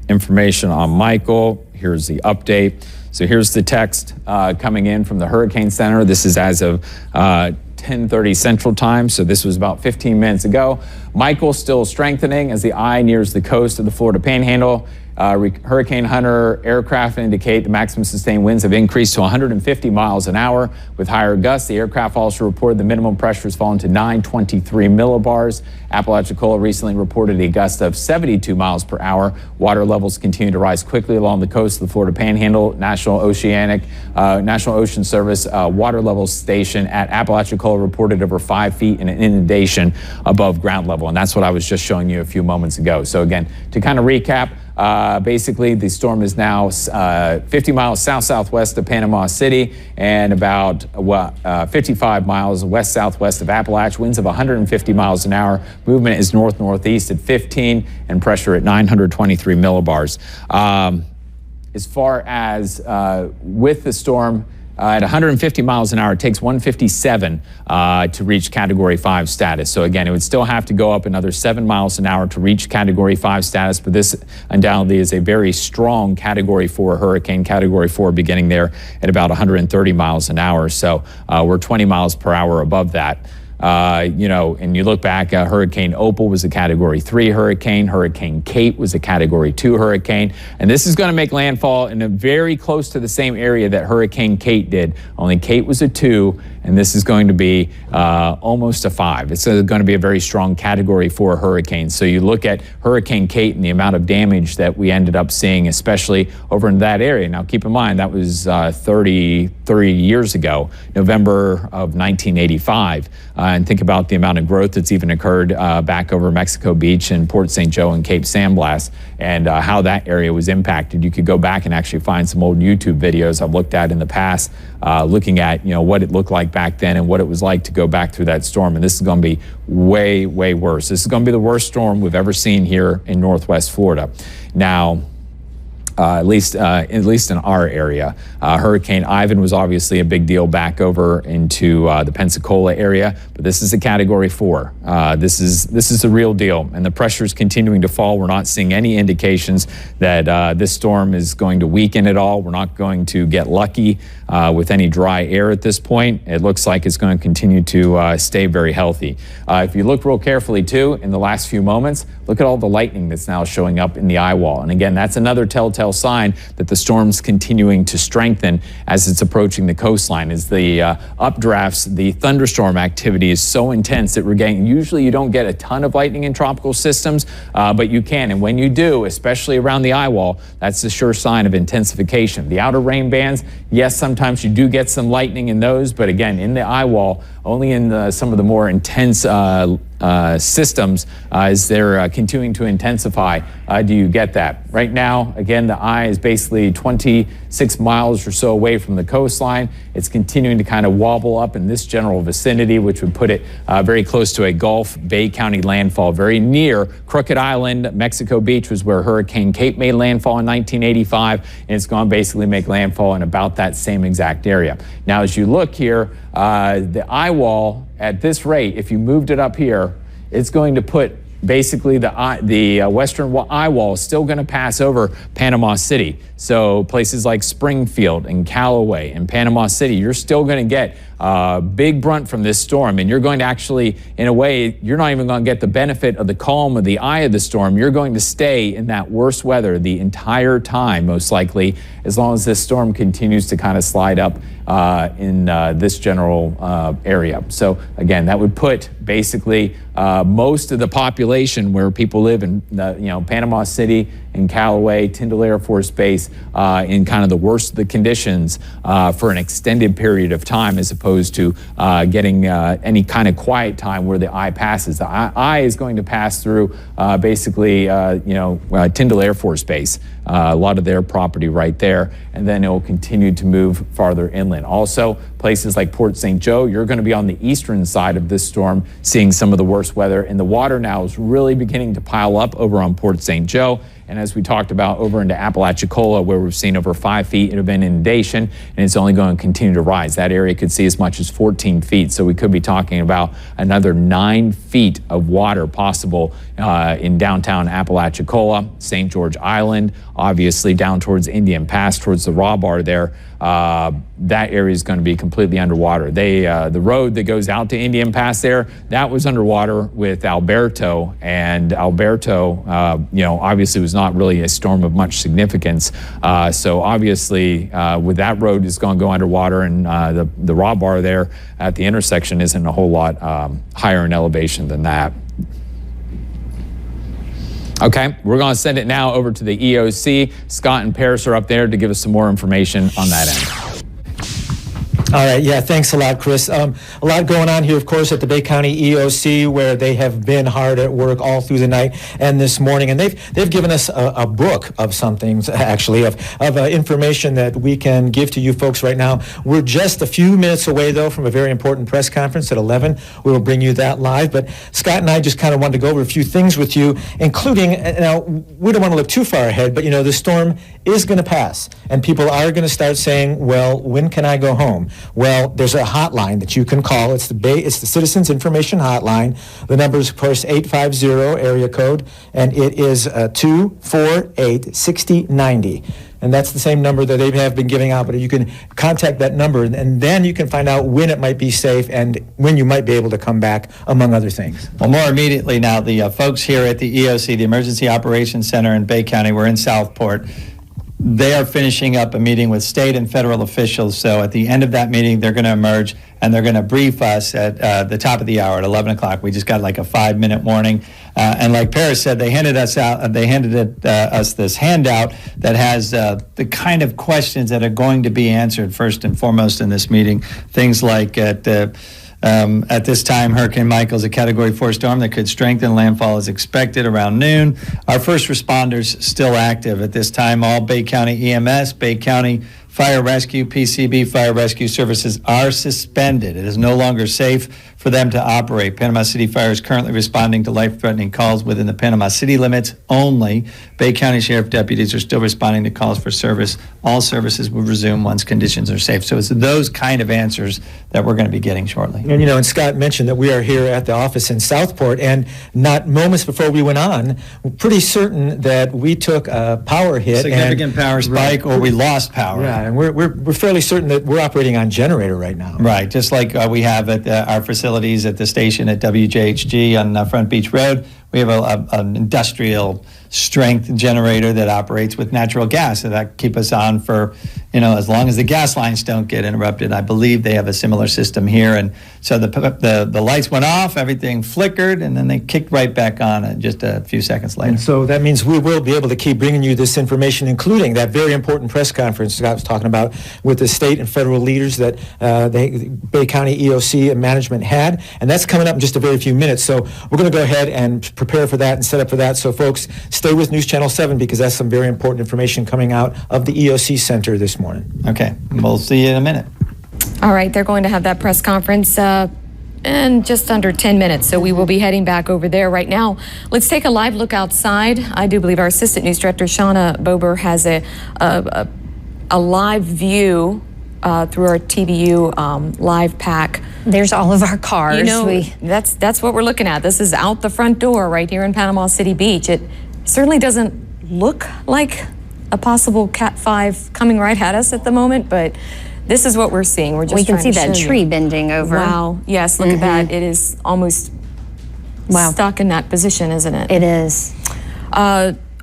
information on Michael. Here's the update. So here's the text coming in from the Hurricane Center. This is as of 10:30 Central Time, so this was about 15 minutes ago. Michael still strengthening as the eye nears the coast of the Florida Panhandle. Hurricane Hunter aircraft indicate the maximum sustained winds have increased to 150 miles an hour with higher gusts. The aircraft also reported the minimum pressure has fallen to 923 millibars. Apalachicola recently reported a gust of 72 miles per hour. Water levels continue to rise quickly along the coast of the Florida Panhandle. National Ocean Service water level station at Apalachicola reported over 5 feet in an inundation above ground level. And that's what I was just showing you a few moments ago. So again, to kind of recap, basically the storm is now 50 miles south-southwest of Panama City and about 55 miles west-southwest of Appalachia. Winds of 150 miles an hour. Movement is north-northeast at 15 and pressure at 923 millibars. As far as with the storm, at 150 miles an hour, it takes 157 to reach Category 5 status. So again, it would still have to go up another 7 miles an hour to reach Category 5 status, but this undoubtedly is a very strong Category 4 hurricane, Category 4 beginning there at about 130 miles an hour. So we're 20 miles per hour above that. And you look back, Hurricane Opal was a Category 3 hurricane. Hurricane Kate was a Category 2 hurricane. And this is going to make landfall in a very close to the same area that Hurricane Kate did. Only Kate was a 2, and this is going to be almost a 5. It's going to be a very strong Category 4 hurricane. So you look at Hurricane Kate and the amount of damage that we ended up seeing, especially over in that area. Now, keep in mind, that was 30 years ago, November of 1985. And think about the amount of growth that's even occurred back over Mexico Beach and Port St. Joe and Cape San Blas, and how that area was impacted. You could go back and actually find some old YouTube videos I've looked at in the past, looking at what it looked like back then and what it was like to go back through that storm. And this is going to be way, way worse. This is going to be the worst storm we've ever seen here in Northwest Florida. Now, at least in our area. Hurricane Ivan was obviously a big deal back over into the Pensacola area, but this is a Category 4. This is the real deal, and the pressure is continuing to fall. We're not seeing any indications that this storm is going to weaken at all. We're not going to get lucky with any dry air at this point. It looks like it's going to continue to stay very healthy. If you look real carefully too, in the last few moments, look at all the lightning that's now showing up in the eye wall. And again, that's another telltale sign that the storm's continuing to strengthen as it's approaching the coastline. As the updrafts, the thunderstorm activity is so intense that we're getting, usually you don't get a ton of lightning in tropical systems, but you can. And when you do, especially around the eye wall, that's a sure sign of intensification. The outer rain bands, yes, sometimes you do get some lightning in those, but again, in the eye wall, only in some of the more intense systems as they're continuing to intensify, do you get that. Right now, again, the eye is basically 26 miles or so away from the coastline. It's continuing to kind of wobble up in this general vicinity, which would put it very close to a Gulf Bay County landfall, very near Crooked Island. Mexico Beach was where Hurricane Kate made landfall in 1985, and it's going to basically make landfall in about that same exact area. Now, as you look here, the eye wall at this rate, if you moved it up here, it's going to put basically the western eye wall is still going to pass over Panama City. So places like Springfield and Callaway and Panama City, you're still going to get big brunt from this storm. And you're going to actually, in a way, you're not even going to get the benefit of the calm of the eye of the storm. You're going to stay in that worst weather the entire time, most likely, as long as this storm continues to kind of slide up in this general area. So again, that would put basically most of the population where people live in Panama City and Callaway, Tyndall Air Force Base, in kind of the worst of the conditions for an extended period of time, as opposed to getting any kind of quiet time where the eye passes. The eye is going to pass through basically Tyndall Air Force Base, a lot of their property right there, and then it will continue to move farther inland. Also, places like Port St. Joe, you're going to be on the eastern side of this storm, seeing some of the worst weather, and the water now is really beginning to pile up over on Port St. Joe. And as we talked about, over into Apalachicola, where we've seen over 5 feet of an inundation, and it's only going to continue to rise. That area could see as much as 14 feet. So we could be talking about another 9 feet of water possible in downtown Apalachicola, St. George Island, obviously down towards Indian Pass, towards the Raw Bar there. That area is going to be completely underwater. The road that goes out to Indian Pass there, that was underwater with Alberto, and Alberto, obviously was not not really a storm of much significance. So obviously, with that road is going to go underwater, and the raw bar there at the intersection isn't a whole lot higher in elevation than that. Okay, we're going to send it now over to the EOC. Scott and Paris are up there to give us some more information on that end. All right, yeah, thanks a lot, Chris. A lot going on here, of course, at the Bay County EOC, where they have been hard at work all through the night and this morning. And they've given us a book of some things, actually, of information that we can give to you folks right now. We're just a few minutes away, though, from a very important press conference at 11. We will bring you that live. But Scott and I just kind of wanted to go over a few things with you, including, now, we don't want to look too far ahead, but, you know, the storm is going to pass. And people are going to start saying, well, when can I go home? Well, there's a hotline that you can call. It's the Citizens Information Hotline. The number is, of course, 850 area code, and it is 248-6090. And that's the same number that they have been giving out, but you can contact that number, and then you can find out when it might be safe and when you might be able to come back, among other things. Well, more immediately now, the folks here at the EOC, the Emergency Operations Center in Bay County, we're in Southport. They are finishing up a meeting with state and federal officials. So at the end of that meeting, they're going to emerge and they're going to brief us at the top of the hour at 11 o'clock. We just got like a 5-minute warning. And like Paris said, they handed us this handout that has the kind of questions that are going to be answered first and foremost in this meeting. Things like at this time, Hurricane Michael is a Category 4 storm that could strengthen. Landfall is expected around noon. Our first responders still active at this time. All Bay County EMS, Bay County Fire Rescue, PCB Fire Rescue services are suspended. It is no longer safe for them to operate. Panama City Fire is currently responding to life-threatening calls within the Panama City limits only. Bay County Sheriff deputies are still responding to calls for service. All services will resume once conditions are safe. So it's those kind of answers that we're going to be getting shortly. And, you know, and Scott mentioned that we are here at the office in Southport, and not moments before we went on, we're pretty certain that we took a power hit. Significant power spike, or we lost power. Yeah, and we're fairly certain that we're operating on generator right now. Right, just like we have at our facilities at the station at WJHG on Front Beach Road. We have an industrial strength generator that operates with natural gas, so that keep us on for, you know, as long as the gas lines don't get interrupted. I believe they have a similar system here, and so the lights went off, everything flickered, and then they kicked right back on just a few seconds later. And so that means we will be able to keep bringing you this information, including that very important press conference Scott was talking about with the state and federal leaders that the Bay County EOC and management had, and that's coming up in just a very few minutes. So we're going to go ahead and prepare for that and set up for that. So folks, stay with News Channel 7 because that's some very important information coming out of the EOC Center this morning. Okay, we'll see you in a minute. All right, they're going to have that press conference in just under 10 minutes, so we will be heading back over there right now. Let's take a live look outside. I do believe our Assistant News Director, Shauna Bober, has a live view through our TVU live pack. There's all of our cars. You know, that's what we're looking at. This is out the front door right here in Panama City Beach. It certainly doesn't look like a possible Cat 5 coming right at us at the moment, but this is what we're seeing. We're just we can see that tree bending over. Wow. Yes, look at that. It is almost stuck in that position, isn't it? It is.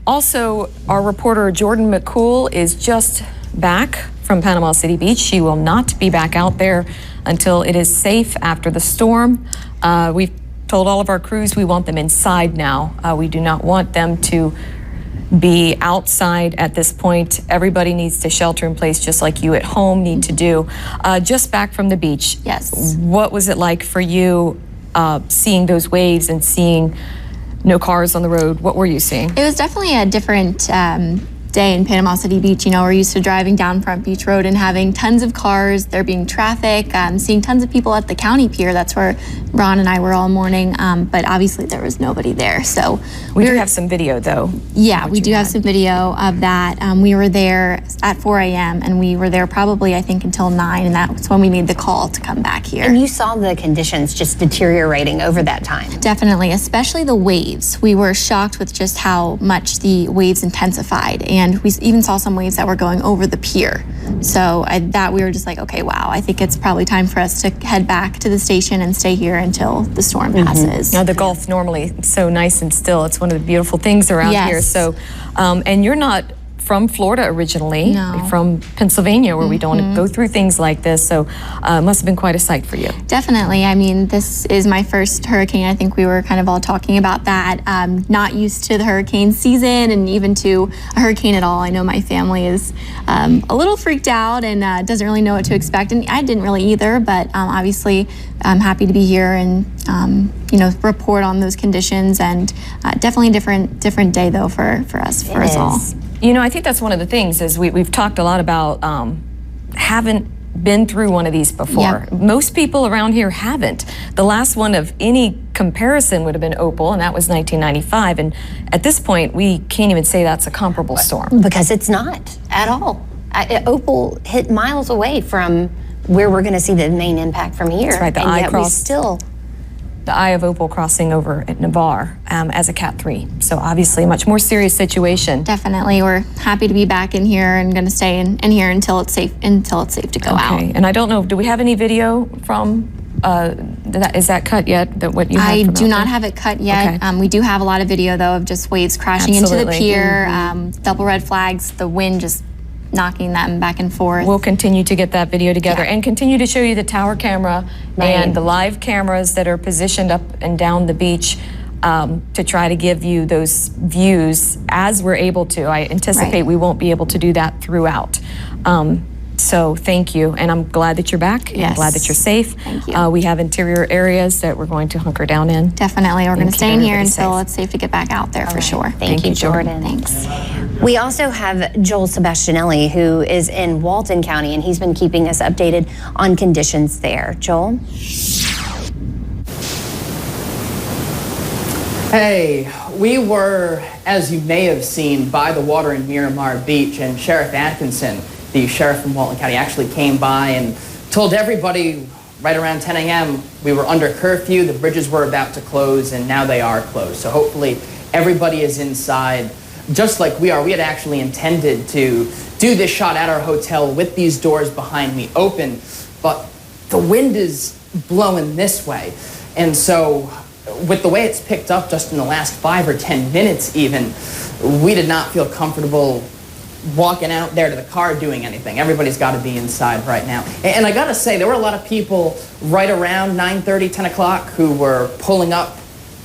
Also, our reporter Jordan McCool is just back from Panama City Beach. She will not be back out there until it is safe after the storm. We've told all of our crews we want them inside now. We do not want them to be outside at this point. Everybody needs to shelter in place just like you at home need to do. Just back from the beach. Yes. What was it like for you seeing those waves and seeing no cars on the road? What were you seeing? It was definitely a different day in Panama City Beach. You know, we're used to driving down Front Beach Road and having tons of cars, there being traffic, seeing tons of people at the county pier. That's where Ron and I were all morning, but obviously there was nobody there. So we do have some video though. Yeah, we do have some video of that. We were there at 4 a.m. and we were there probably, I think, until 9, and that's when we made the call to come back here. And you saw the conditions just deteriorating over that time. Definitely, especially the waves. We were shocked with just how much the waves intensified. and we even saw some waves that were going over the pier. So that we were just like, okay, wow, I think it's probably time for us to head back to the station and stay here until the storm passes. Now the Gulf normally so nice and still. It's one of the beautiful things around Yes. here. So, and you're not from Florida originally, No. You're from Pennsylvania, where we don't go through things like this. So it must have been quite a sight for you. Definitely. I mean, this is my first hurricane. I think we were kind of all talking about that. Not used to the hurricane season and even to a hurricane at all. I know my family is a little freaked out and doesn't really know what to expect. And I didn't really either, but obviously I'm happy to be here and, report on those conditions. And definitely a different day, though, for us all. You know, I think that's one of the things is we've talked a lot about haven't been through one of these before. Yep. Most people around here haven't. The last one of any comparison would have been Opal, and that was 1995. And at this point, we can't even say that's a comparable storm. Because it's not at all. Opal hit miles away from where we're going to see the main impact from here. That's right. The and eye yet crossed. The eye of Opal crossing over at Navarre as a Cat 3. So obviously a much more serious situation. Definitely. We're happy to be back in here and going to stay in here until it's safe to go out. And I don't know, do we have any video from, is that cut yet? That what you have I from do out not there? have it cut yet. Okay. We do have a lot of video, though, of just waves crashing into the Absolutely. pier, double red flags, the wind just knocking them back and forth. We'll continue to get that video together and continue to show you the tower camera and the live cameras that are positioned up and down the beach to try to give you those views as we're able to. I anticipate we won't be able to do that throughout. So thank you, and I'm glad that you're back. Yes. I'm glad that you're safe. Thank you. We have interior areas that we're going to hunker down in. Definitely. We're going to keep stay in here everybody until safe. it's safe to get back out there for sure. Thank you, Jordan. Thanks. We also have Joel Sebastianelli, who is in Walton County, and he's been keeping us updated on conditions there. Joel? Hey, we were, as you may have seen, by the water in Miramar Beach, and Sheriff Atkinson, the sheriff from Walton County, actually came by and told everybody right around 10 a.m. we were under curfew, the bridges were about to close, and now they are closed. So hopefully everybody is inside, just like we are. We had actually intended to do this shot at our hotel with these doors behind me open, but the wind is blowing this way. And so with the way it's picked up just in the last 5 or 10 minutes even, we did not feel comfortable walking out there to the car doing anything. Everybody's got to be inside right now. And I gotta say, there were a lot of people right around 9:30, 10 o'clock who were pulling up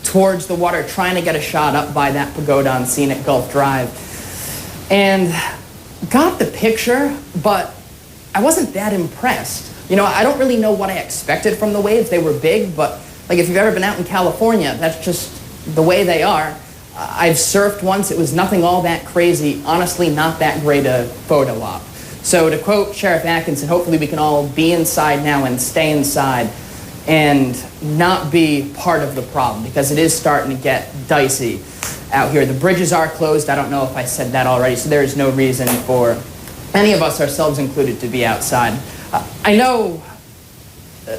towards the water, trying to get a shot up by that pagoda on Scenic Gulf Drive. And got the picture, but I wasn't that impressed. You know, I don't really know what I expected from the waves. They were big, but like if you've ever been out in California, that's just the way they are. I've surfed once. It was nothing all that crazy. Honestly, not that great a photo op. So to quote Sheriff Atkinson, hopefully we can all be inside now and stay inside and not be part of the problem, because it is starting to get dicey out here. The bridges are closed. I don't know if I said that already, so there is no reason for any of us, ourselves included, to be outside. I know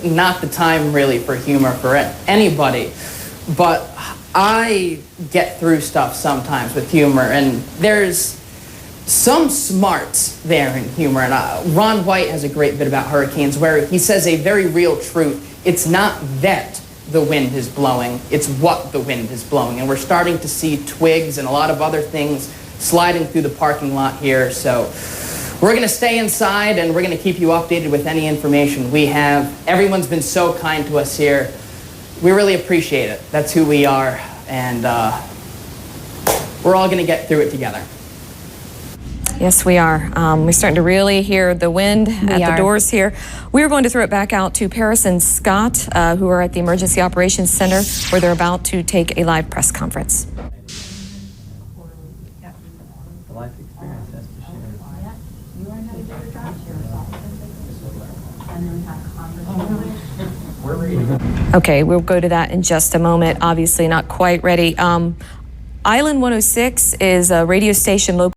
not the time really for humor for anybody, but I get through stuff sometimes with humor, and there's some smarts there in humor. And Ron White has a great bit about hurricanes where he says a very real truth. It's not that the wind is blowing, it's what the wind is blowing. And we're starting to see twigs and a lot of other things sliding through the parking lot here. So we're going to stay inside, and we're going to keep you updated with any information we have. Everyone's been so kind to us here. We really appreciate it. That's who we are, and we're all going to get through it together. Yes, we are. We're starting to really hear the wind at the doors here. We're going to throw it back out to Paris and Scott, who are at the Emergency Operations Center, where they're about to take a live press conference. Okay, we'll go to that in just a moment. Obviously not quite ready. Island 106 is a radio station located